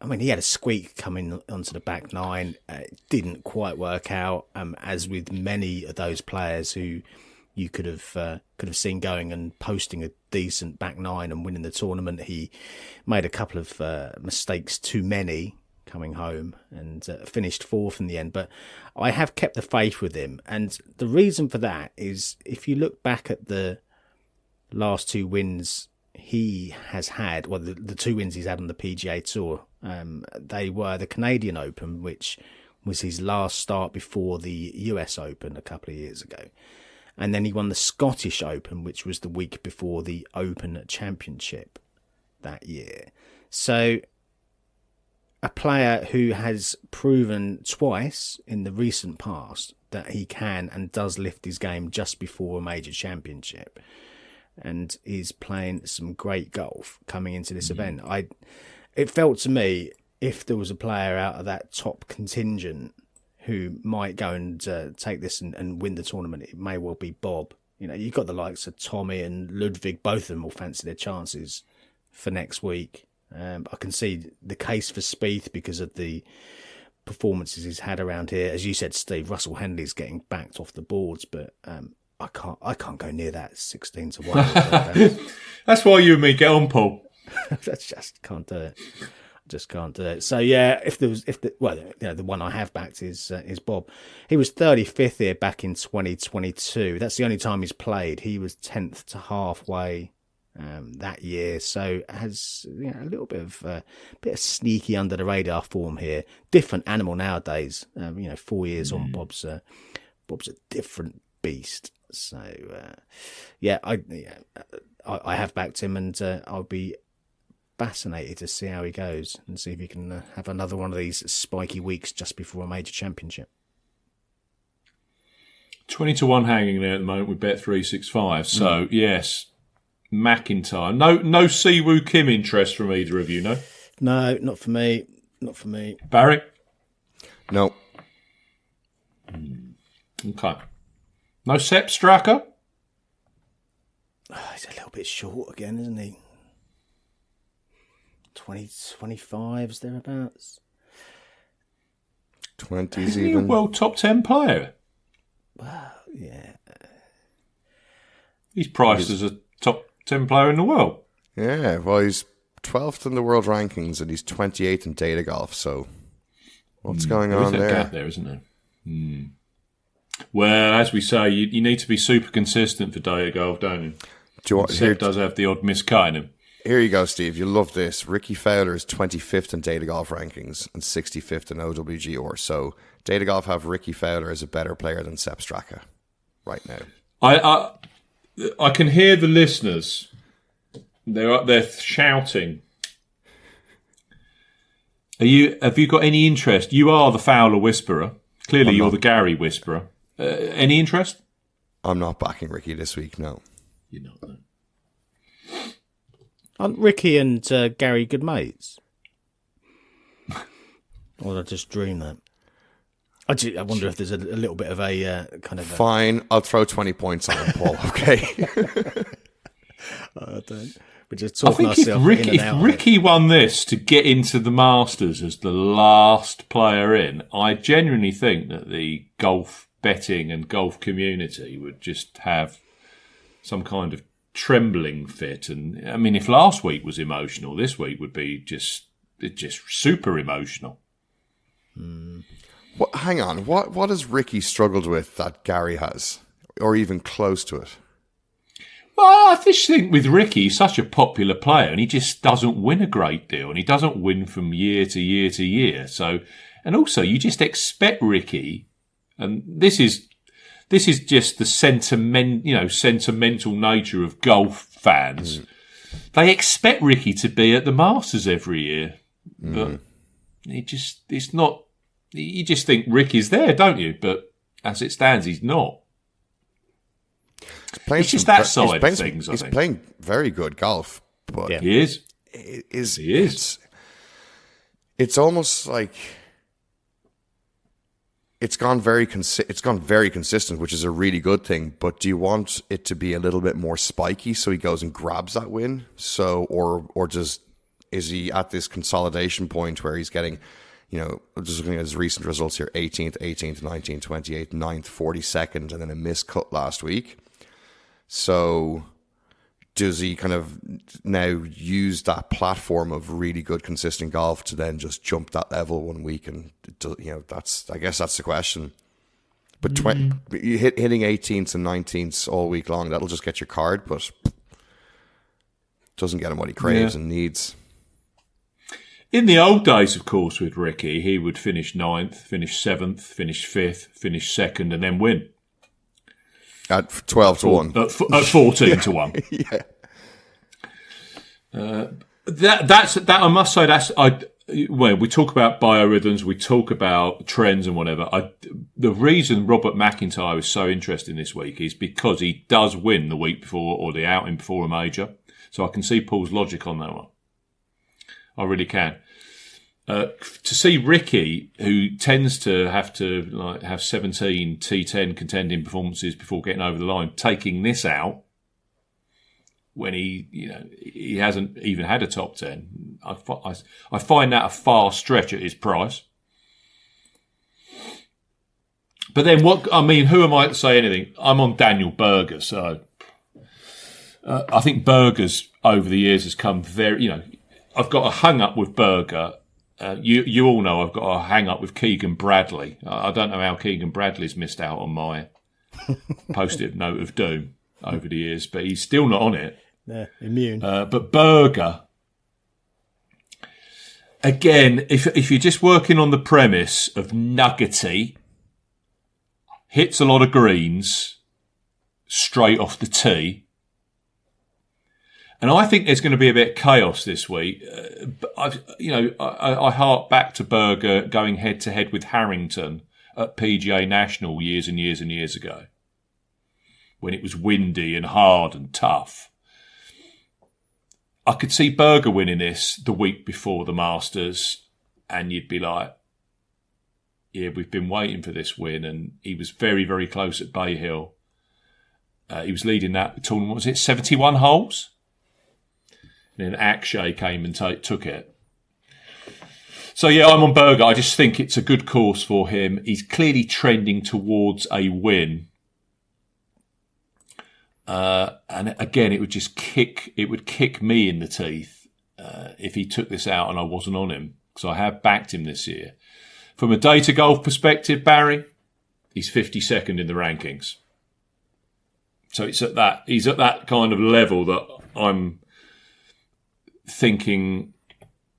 I mean, he had a squeak coming onto the back nine. It didn't quite work out, as with many of those players who you could have seen going and posting a decent back nine and winning the tournament. He made a couple of mistakes too many coming home and finished fourth in the end. But I have kept the faith with him, and the reason for that is if you look back at the last two wins he has had, well, the two wins he's had on the PGA Tour, they were the Canadian Open, which was his last start before the US Open a couple of years ago. And then he won the Scottish Open, which was the week before the Open Championship that year. So a player who has proven twice in the recent past that he can and does lift his game just before a major championship, and is playing some great golf coming into this event. It felt to me, if there was a player out of that top contingent who might go and take this and win the tournament, it may well be Bob. You know, you've got the likes of Tommy and Ludwig, both of them will fancy their chances for next week. I can see the case for Spieth because of the performances he's had around here. As you said, Steve, Russell Henley's getting backed off the boards, but I can't go near that 16-1. That's why you and me get on, Paul. That's just can't do it. Just can't do it. So yeah, the one I have backed is Bob. He was 35th here back in 2022. That's the only time he's played. He was 10th to halfway that year. So has a little bit of sneaky under the radar form here. Different animal nowadays. 4 years on, Bob's a different beast. So I have backed him, and I'll be fascinated to see how he goes and see if he can have another one of these spiky weeks just before a major championship. 20-1 hanging there at the moment with Bet365. So yes, McIntyre. No Siwoo Kim interest from either of you, no? No, not for me. Not for me. Barry? No. Okay. No Sepp Straka? He's a little bit short again, isn't he? 25s thereabouts. 20s Isn't he a even. world top 10 player? Well, yeah. He's priced as a top 10 player in the world. Yeah, well, he's 12th in the world rankings and he's 28th in data golf. So what's going on There is a there? gap there, isn't there? Well, as we say, you need to be super consistent for data golf, don't you? Do you want, Seb does have the odd miscut in him. Here you go, Steve. You'll love this. Ricky Fowler is 25th in data golf rankings and 65th in OWGR. So data golf have Ricky Fowler as a better player than Sepp Straka right now. I can hear the listeners. They're shouting. Have you got any interest? You are the Fowler whisperer. Clearly, you're the Gary whisperer. Any interest? I'm not backing Ricky this week, no. You're not, no. Aren't Ricky and Gary good mates? Or did I just dream that? I wonder if there's a little bit of a kind of... Fine, I'll throw 20 points on him, Paul, okay? I don't... We're just I talking think ourselves in and out if Ricky won this to get into the Masters as the last player in, I genuinely think that the golf betting and golf community would just have some kind of trembling fit. And I mean, if last week was emotional, this week would be just super emotional. Hang on. What has Ricky struggled with that Gary has, or even close to it? Well, I just think with Ricky, he's such a popular player, and he just doesn't win a great deal, and he doesn't win from year to year to year. So, and also, you just expect Ricky, and this is just the sentimental nature of golf fans. They expect Ricky to be at the Masters every year, but it's not. You just think Ricky's there, don't you? But as it stands, he's not. It's just that side of things. I think he's playing very good golf, but he is. He is. It's almost like it's gone very consistent, which is a really good thing. But do you want it to be a little bit more spiky so he goes and grabs that win? So, or just is he at this consolidation point where he's getting, just looking at his recent results here, 18th, 19th, 28th, 9th, 42nd, and then a missed cut last week. So does he kind of now use that platform of really good, consistent golf to then just jump that level one week? And, I guess that's the question. But hitting 18th and 19th all week long, that'll just get your card, but doesn't get him what he craves and needs. In the old days, of course, with Ricky, he would finish 9th, finish 7th, finish 5th, finish 2nd, and then win. At 12 to 1. At 14 to 1. Yeah. That's I must say, when we talk about biorhythms, we talk about trends and whatever. The reason Robert McIntyre is so interesting this week is because he does win the week before or the outing before a major. So I can see Paul's logic on that one. I really can. To see Ricky, who tends to have 17 T10 contending performances before getting over the line, taking this out when he hasn't even had a top 10, I find that a far stretch at his price. But then who am I to say anything? I'm on Daniel Berger, so I think Berger's over the years has come very, I've got a hung up with Berger. You all know I've got a hang up with Keegan Bradley. I don't know how Keegan Bradley's missed out on my post-it note of doom over the years, but he's still not on it. Yeah, immune. But Berger, again, if you're just working on the premise of nuggety, hits a lot of greens straight off the tee. And I think there's going to be a bit of chaos this week. I hark back to Berger going head to head with Harrington at PGA National years and years and years ago, when it was windy and hard and tough. I could see Berger winning this the week before the Masters, and you'd be like, yeah, we've been waiting for this win. And he was very, very close at Bay Hill. He was leading that tournament, was it 71 holes? And then Akshay came and took it. So, yeah, I'm on Berger. I just think it's a good course for him. He's clearly trending towards a win. And again, it would kick me in the teeth if he took this out and I wasn't on him, because I have backed him this year. From a data golf perspective, Barry, he's 52nd in the rankings. So he's at that kind of level that I'm thinking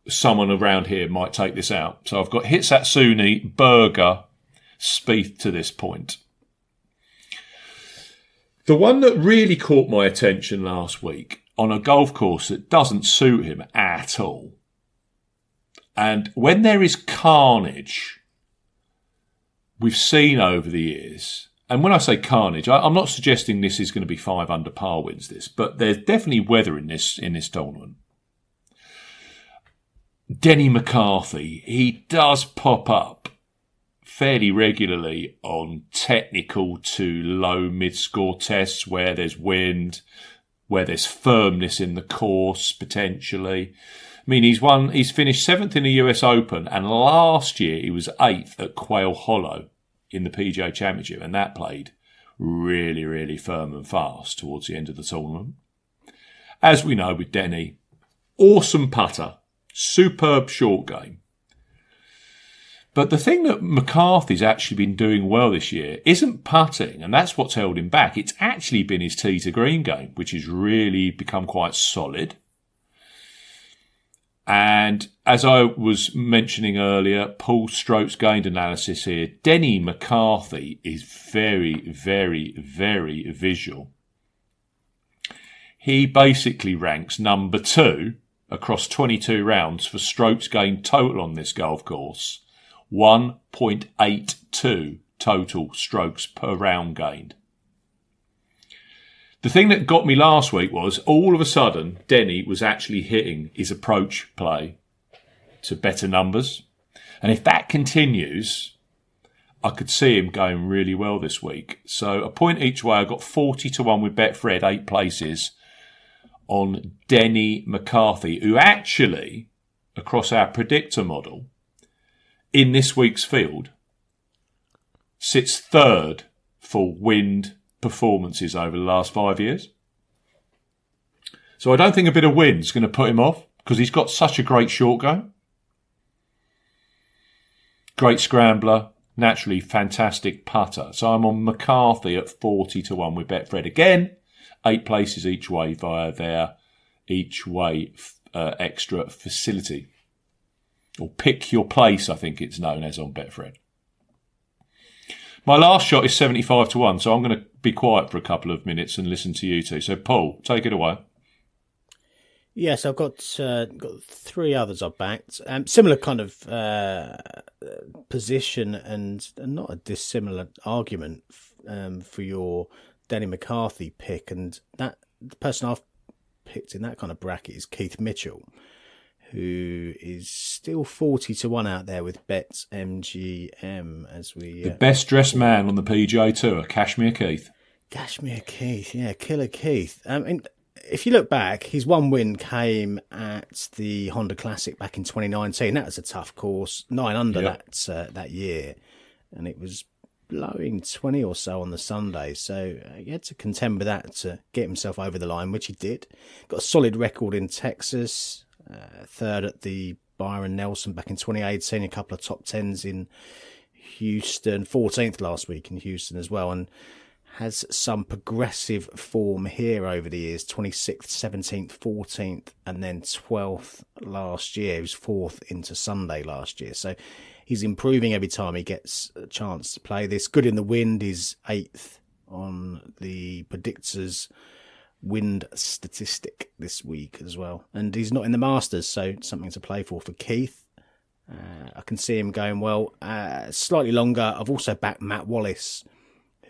someone around here might take this out. So I've got Hitsatsuni, Berger, Spieth to this point. The one that really caught my attention last week on a golf course that doesn't suit him at all. And when there is carnage, we've seen over the years, and when I say carnage, I'm not suggesting this is going to be 5 under par wins this, but there's definitely weather in this tournament. Denny McCarthy, he does pop up fairly regularly on technical to low mid-score tests where there's wind, where there's firmness in the course potentially. I mean, he's finished 7th in the US Open, and last year he was 8th at Quail Hollow in the PGA Championship, and that played really, really firm and fast towards the end of the tournament. As we know with Denny, awesome putter, superb short game. But the thing that McCarthy's actually been doing well this year isn't putting, and that's what's held him back. It's actually been his tee to green game, which has really become quite solid. And as I was mentioning earlier, Paul's strokes gained analysis here, Denny McCarthy is very, very, very visual. He basically ranks number 2 across 22 rounds for strokes gained total on this golf course. 1.82 total strokes per round gained. The thing that got me last week was all of a sudden Denny was actually hitting his approach play to better numbers. And if that continues, I could see him going really well this week. So a point each way. I got 40-1 with Betfred, 8 places on Denny McCarthy, who actually, across our predictor model, in this week's field, sits 3rd for wind performances over the last 5 years. So I don't think a bit of wind's going to put him off because he's got such a great short game. Great scrambler, naturally fantastic putter. So I'm on McCarthy at 40-1 with Betfred. Again, 8 places each way via their each way extra facility. Or pick your place, I think it's known as on Betfred. My last shot is 75-1, so I'm going to be quiet for a couple of minutes and listen to you two. So, Paul, take it away. Yes, I've got 3 others I've backed. Similar kind of position and not a dissimilar argument for your Denny McCarthy pick. And that the person I've picked in that kind of bracket is Keith Mitchell, who is still 40-1 out there with BetMGM as we... the best dressed man on the PGA Tour, Kashmir Keith. Kashmir Keith, yeah, Killer Keith. And if you look back, his one win came at the Honda Classic back in 2019. That was a tough course, 9 under that year. And it was blowing 20 or so on the Sunday. So he had to contend with that to get himself over the line, which he did. Got a solid record in Texas. 3rd at the Byron Nelson back in 2018, a couple of top 10s in Houston, 14th last week in Houston as well, and has some progressive form here over the years, 26th, 17th, 14th, and then 12th last year. He was 4th into Sunday last year. So he's improving every time he gets a chance to play this. Good in the wind, is 8th on the predictors wind statistic this week as well. And he's not in the Masters, so something to play for Keith. I can see him going well. Slightly longer, I've also backed Matt Wallace,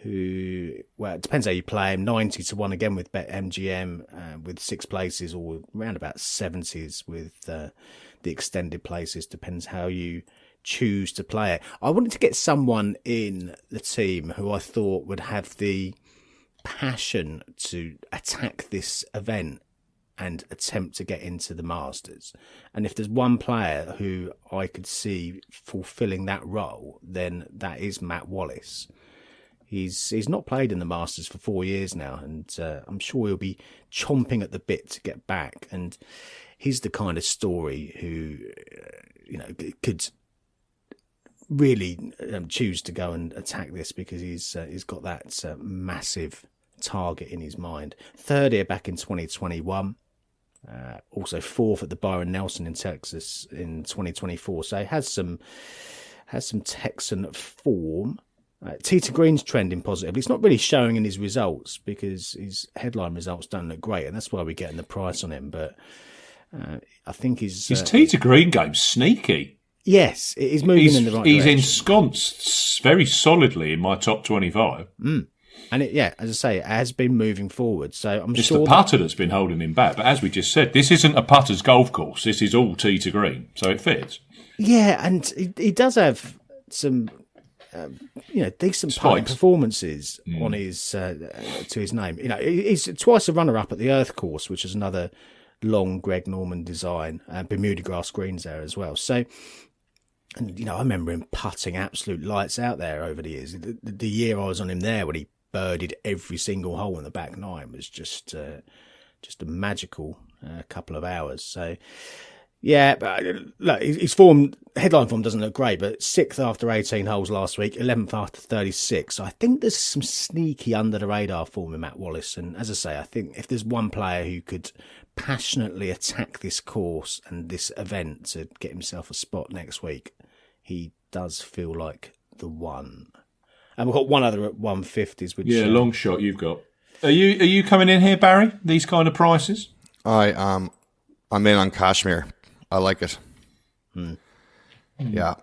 who, well, it depends how you play him, 90-1 again with BetMGM, with 6 places, or around about 70s with the extended places, depends how you choose to play it. I wanted to get someone in the team who I thought would have the passion to attack this event and attempt to get into the Masters. And if there's one player who I could see fulfilling that role, then that is Matt Wallace. He's not played in the Masters for 4 years now, and I'm sure he'll be chomping at the bit to get back. And he's the kind of story who, could really choose to go and attack this because he's got that massive target in his mind. 3rd here back in 2021, also 4th at the Byron Nelson in Texas in 2024. So he has some Texan form. Tee to green's trending positively. It's not really showing in his results because his headline results don't look great, and that's why we're getting the price on him. But I think his tee to green game's sneaky. Yes, it is moving in the right direction. He's ensconced very solidly in my top 25. And as I say, it has been moving forward. So it's the putter that's been holding him back. But as we just said, this isn't a putter's golf course. This is all tee to green, so it fits. Yeah, and he does have some, decent putting performances on his to his name. He's twice a runner-up at the Earth course, which is another long Greg Norman design, and Bermuda grass greens there as well. So. And, I remember him putting absolute lights out there over the years. The year I was on him there when he birdied every single hole in the back 9 was just a magical couple of hours. So, Yeah, but look, his headline form doesn't look great, but 6th after 18 holes last week, 11th after 36. So I think there's some sneaky under the radar form in Matt Wallace. And as I say, I think if there's one player who could passionately attack this course and this event to get himself a spot next week, he does feel like the one. And we've got one other at 150s. Which, long shot you've got. Are you coming in here, Barry? These kind of prices? I'm in on Kashmir. I like it. Yeah,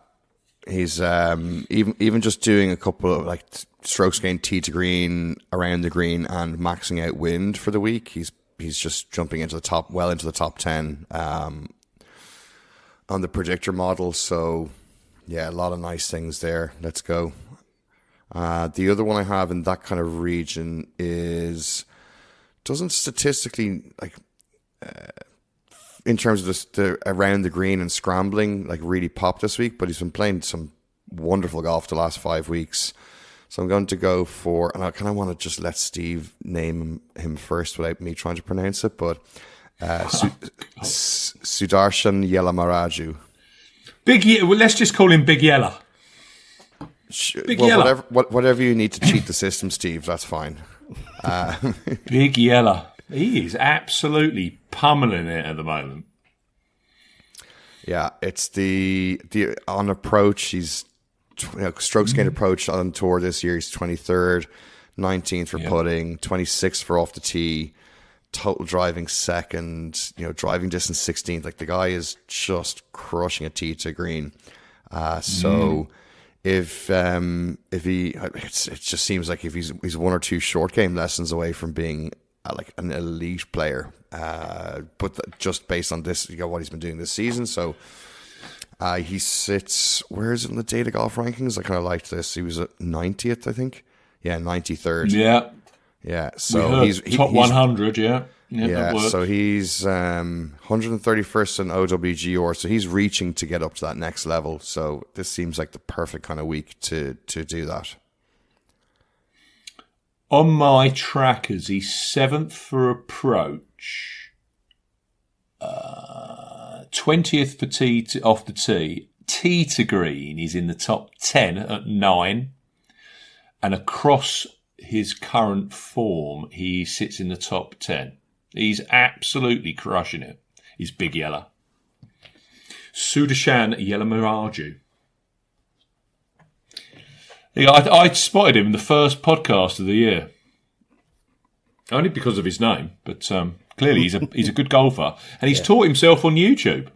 he's even just doing a couple of like strokes gained tee to green, around the green, and maxing out wind for the week. He's just jumping into the top 10 on the predictor model. So yeah, a lot of nice things there. Let's go. The other one I have in that kind of region doesn't statistically like. In terms of the around the green and scrambling, like really pop this week, but he's been playing some wonderful golf the last 5 weeks. So I'm going to go for, and I kind of want to just let Steve name him first without me trying to pronounce it, but Sudarshan Yelamaraju. Well, let's just call him Big Yella. Yella. Whatever you need to cheat the system, Steve, that's fine. Big Yella. He is absolutely pummeling it at the moment. Yeah, it's the on approach. He's strokes gained approach on tour this year. He's 23rd, 19th for putting, 26th for off the tee, total driving second. Driving distance 16th. Like the guy is just crushing a tee to green. So if he, it just seems like if he's one or two short game lessons away from being like an elite player, but just based on this, what he's been doing this season. So he sits, where is it in the data golf rankings? I kind of liked this. He was at 90th, I think. Yeah, 93rd. Yeah. So he's top 100. Yeah. So he's 131st in OWGR. So he's reaching to get up to that next level. So this seems like the perfect kind of week to do that. On my trackers, he's 7th for approach, 20th for tee off the tee. Tee to green, he's in the top 10 at 9. And across his current form, he sits in the top 10. He's absolutely crushing it. He's Big Yella. Sudarshan Yelamaraju. Yeah, I spotted him in the first podcast of the year, only because of his name. But clearly, he's a good golfer, and he's taught himself on YouTube.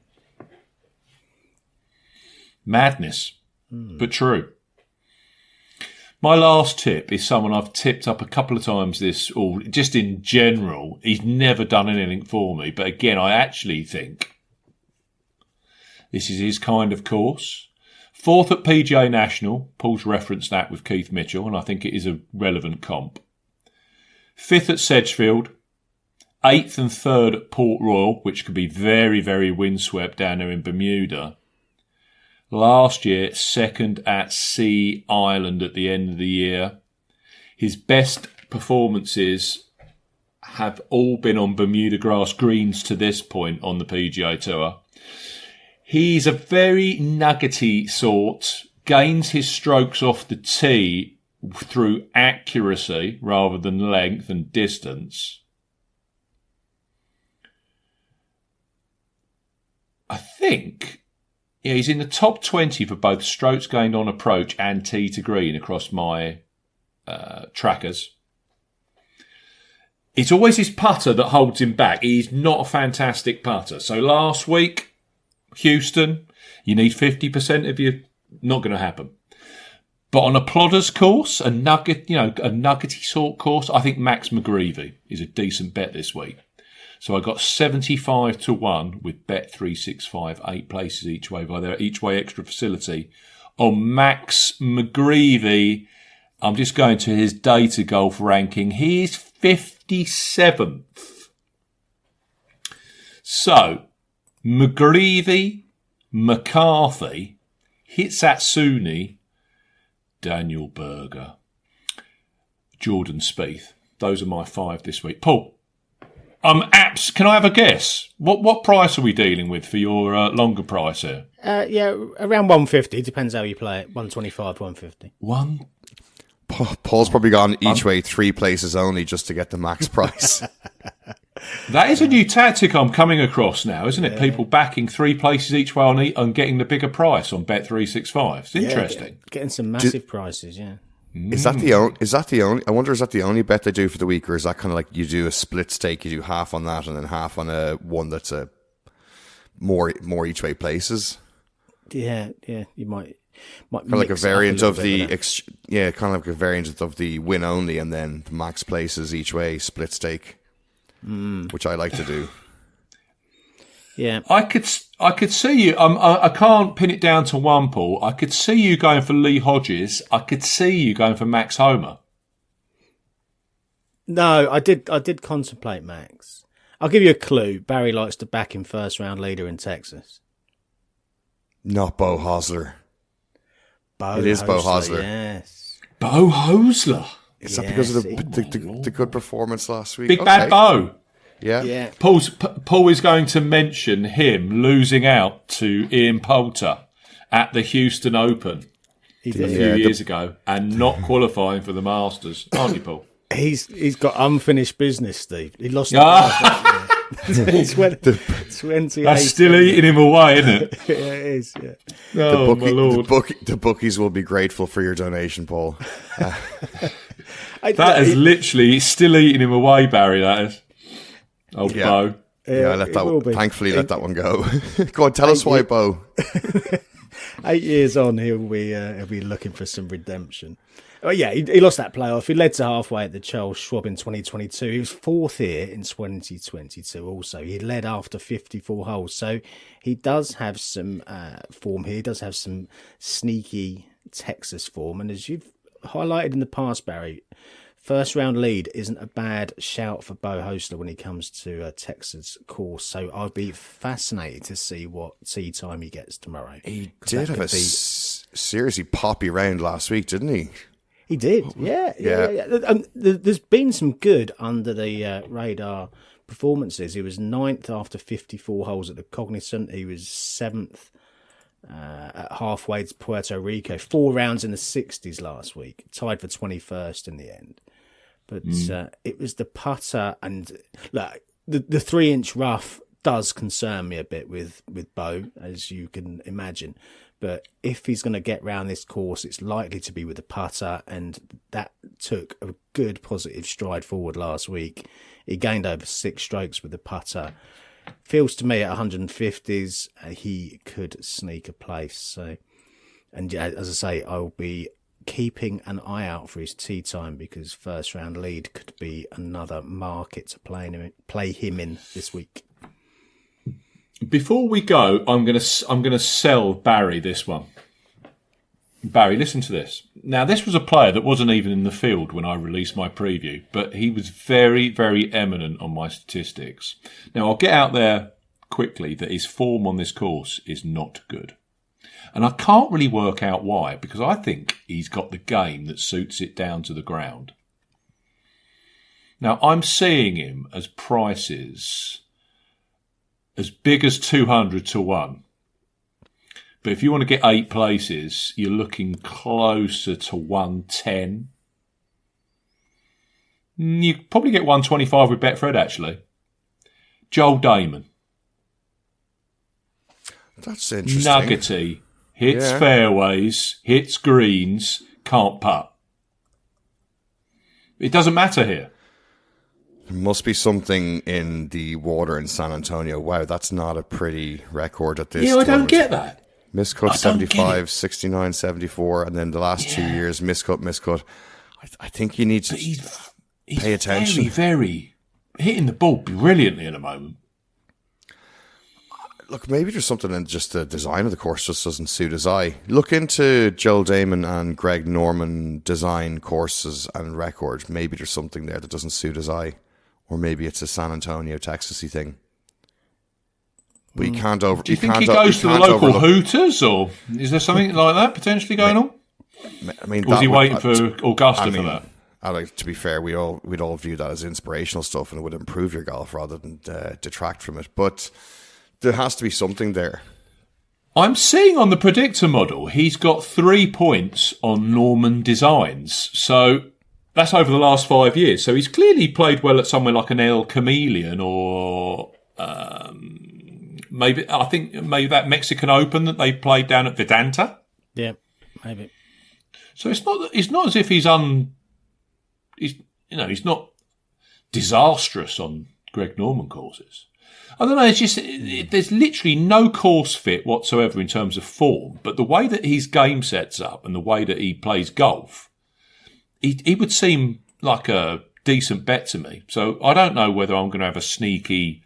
Madness, but true. My last tip is someone I've tipped up a couple of times just in general. He's never done anything for me, but again, I actually think this is his kind of course. 4th at PGA National. Paul's referenced that with Keith Mitchell, and I think it is a relevant comp. 5th at Sedgefield. 8th and 3rd at Port Royal, which could be very, very windswept down there in Bermuda. Last year, 2nd at Sea Island at the end of the year. His best performances have all been on Bermuda grass greens to this point on the PGA Tour. He's a very nuggety sort, gains his strokes off the tee through accuracy rather than length and distance. I think he's in the top 20 for both strokes gained on approach and tee to green across my trackers. It's always his putter that holds him back. He's not a fantastic putter. So last week, Houston, you need 50% of you. Not going to happen. But on a plodder's course, a nuggety sort course, I think Max McGreevy is a decent bet this week. So I got 75 to 1 with Bet365, 8 places each way by their each way extra facility on Max McGreevy. I'm just going to his data golf ranking. He is 57th. So McGreevy, McCarthy, Hitsatsuni, Daniel Berger, Jordan Spieth. Those are my 5 this week. Paul? Can I have a guess? What price are we dealing with for your longer price here? Around 150. Depends how you play it. 125, 150. Paul's probably gone each way 3 places only just to get the max price. That is a new tactic I'm coming across now, isn't it? Yeah. People backing 3 places each way and getting the bigger price on Bet365. It's interesting. Getting some massive prices, yeah. Is that the only? I wonder, is that the only bet they do for the week, or is that kind of like you do a split stake? You do half on that and then half on one that's a more each way places. Yeah, you might kind of like a variant of the kind of like a variant of the win only and then the max places each way split stake, which I like to do. Yeah, I could see you. I can't pin it down to one, Paul. I could see you going for Lee Hodges. I could see you going for Max Homer. No, I did contemplate Max. I'll give you a clue. Barry likes to back him first round leader in Texas. Not Bo Hosler. It is Bo Hosler. Yes. Bo Hosler. Is that because of the good performance last week? Big Bad Bo. Yeah. Paul is going to mention him losing out to Ian Poulter at the Houston Open a few years ago and not qualifying for the Masters, aren't you, Paul? He's got unfinished business, Steve. He lost. 20. That's still eating him away, isn't it? Yeah, it is. Yeah. Oh, my Lord. The bookies will be grateful for your donation, Paul. That is literally still eating him away, Barry. That is. Oh, yeah. Bo. Thankfully, let that one go. Go on, tell us why, Bo. 8 years on, he'll be looking for some redemption. Oh yeah, he lost that playoff. He led to halfway at the Charles Schwab in 2022. He was 4th here in 2022 also. He led after 54 holes. So he does have some form here. He does have some sneaky Texas form. And as you've highlighted in the past, Barry, first round lead isn't a bad shout for Bo Hosler when he comes to a Texas course. So I'll be fascinated to see what tee time he gets tomorrow. He did have a seriously poppy round last week, didn't he? He did, yeah. There's been some good under the radar performances. He was 9th after 54 holes at the Cognizant. He was 7th at halfway to Puerto Rico. 4 rounds in the 60s last week. Tied for 21st in the end. But it was the putter and look, the 3-inch rough does concern me a bit with Bo, as you can imagine. But if he's going to get round this course, it's likely to be with the putter, and that took a good positive stride forward last week. He gained over 6 strokes with the putter. Feels to me at 150s, he could sneak a place. So, and as I say, I'll be keeping an eye out for his tee time because first round lead could be another market to play him in this week. Before we go, I'm going to sell Barry this one. Barry, listen to this. Now, this was a player that wasn't even in the field when I released my preview, but he was very, very eminent on my statistics. Now, I'll get out there quickly that his form on this course is not good. And I can't really work out why, because I think he's got the game that suits it down to the ground. Now, I'm seeing him as prices as big as 200 to 1. But if you want to get 8 places, you're looking closer to 110. You probably get 125 with Betfred, actually. Joel Damon. That's interesting. Nuggety. Hits fairways, hits greens, can't putt. It doesn't matter here. There must be something in the water in San Antonio. Wow, that's not a pretty record at this. Yeah, I don't get that. Miscut 75, 69, 74, and then the last 2 years, miscut. I think you need to pay attention. Very hitting the ball brilliantly at the moment. Look, maybe there's something in just the design of the course just doesn't suit his eye. Look into Joel Damon and Greg Norman design courses and records. Maybe there's something there that doesn't suit his eye. Or maybe it's a San Antonio, Texas-y thing. But you can't over. Do you think he goes to the local Hooters, or is there something like that potentially going on? I mean, or was he waiting for Augusta for that? like, to be fair, we'd all view that as inspirational stuff, and it would improve your golf rather than detract from it. But there has to be something there. I'm seeing on the predictor model, he's got 3 points on Norman Designs. So that's over the last 5 years. So he's clearly played well at somewhere like an El Chameleon or maybe that Mexican Open that they played down at Vedanta. Yeah, maybe. So it's not as if he's not disastrous on Greg Norman courses. I don't know, it's just, there's literally no course fit whatsoever in terms of form, but the way that his game sets up and the way that he plays golf, he would seem like a decent bet to me. So I don't know whether I'm going to have a sneaky,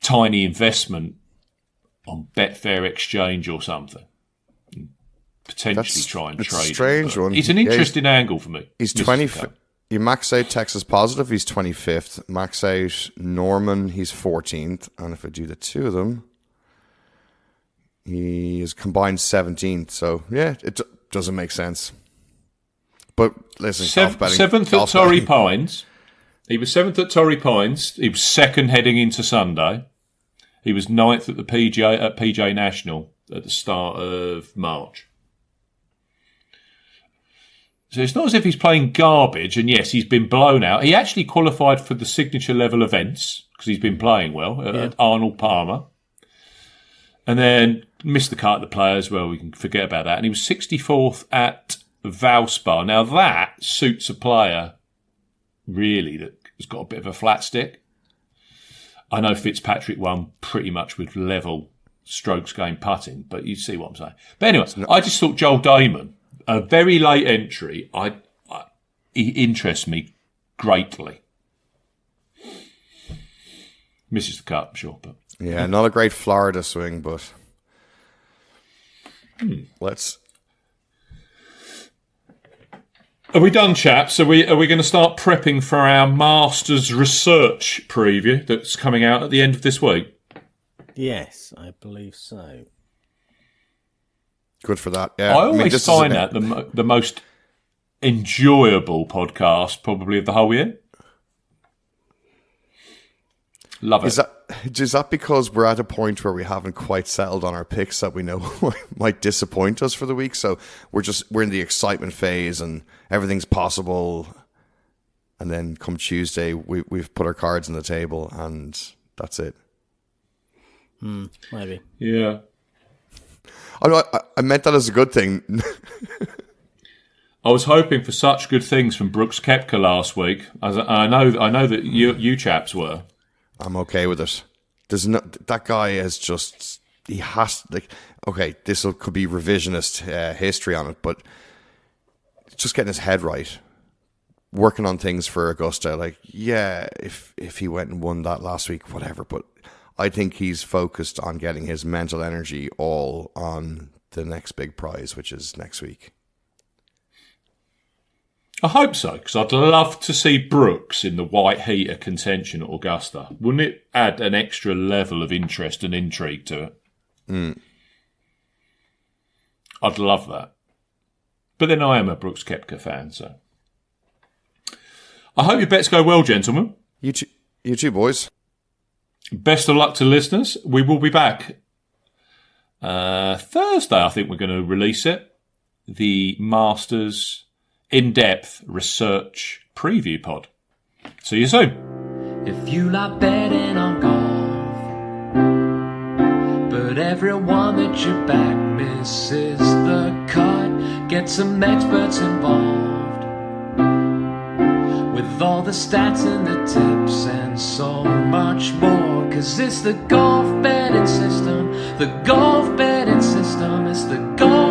tiny investment on Betfair Exchange or something. Potentially try and trade. Strange one. It's an interesting angle for me. He's 20th. You max out Texas Positive, he's 25th. Max out Norman, he's 14th. And if I do the two of them, he is combined 17th. So, yeah, it doesn't make sense. But listen, seventh at Torrey Pines. He was 7th at Torrey Pines. He was 2nd heading into Sunday. He was 9th at the PGA National at the start of March. So it's not as if he's playing garbage, and yes, he's been blown out. He actually qualified for the signature level events because he's been playing well at Arnold Palmer. And then missed the cut at the Players. Well, we can forget about that. And he was 64th at Valspar. Now that suits a player, really, that has got a bit of a flat stick. I know Fitzpatrick won pretty much with level strokes game putting, but you see what I'm saying. But anyway, I just thought Joel Damon, a very late entry, he interests me greatly. Misses the cut, I'm sure. But yeah, not a great Florida swing, but let's. Are we done, chaps? Are we going to start prepping for our Masters research preview that's coming out at the end of this week? Yes, I believe so. Good for that. Yeah, I always find that the most enjoyable podcast probably of the whole year. Love it. Is that because we're at a point where we haven't quite settled on our picks that we know might disappoint us for the week? So we're in the excitement phase and everything's possible. And then come Tuesday, we've put our cards on the table and that's it. Maybe. Yeah. I meant that as a good thing. I was hoping for such good things from Brooks Koepka last week. I know that you chaps were. I'm okay with it. That guy is just, he has, like, okay, this could be revisionist history on it, but just getting his head right, working on things for Augusta. Like, yeah, if he went and won that last week, whatever, but I think he's focused on getting his mental energy all on the next big prize, which is next week. I hope so, because I'd love to see Brooks in the white heater contention at Augusta. Wouldn't it add an extra level of interest and intrigue to it? I'd love that. But then I am a Brooks Koepka fan, so. I hope your bets go well, gentlemen. You too, boys. Best of luck to listeners. We will be back Thursday, I think we're going to release it. The Masters in-depth research preview pod. See you soon. If you like betting on golf, but everyone that you back misses the cut, get some experts involved with all the stats and the tips and so much more, 'cause it's the golf betting system. The golf betting system is the golf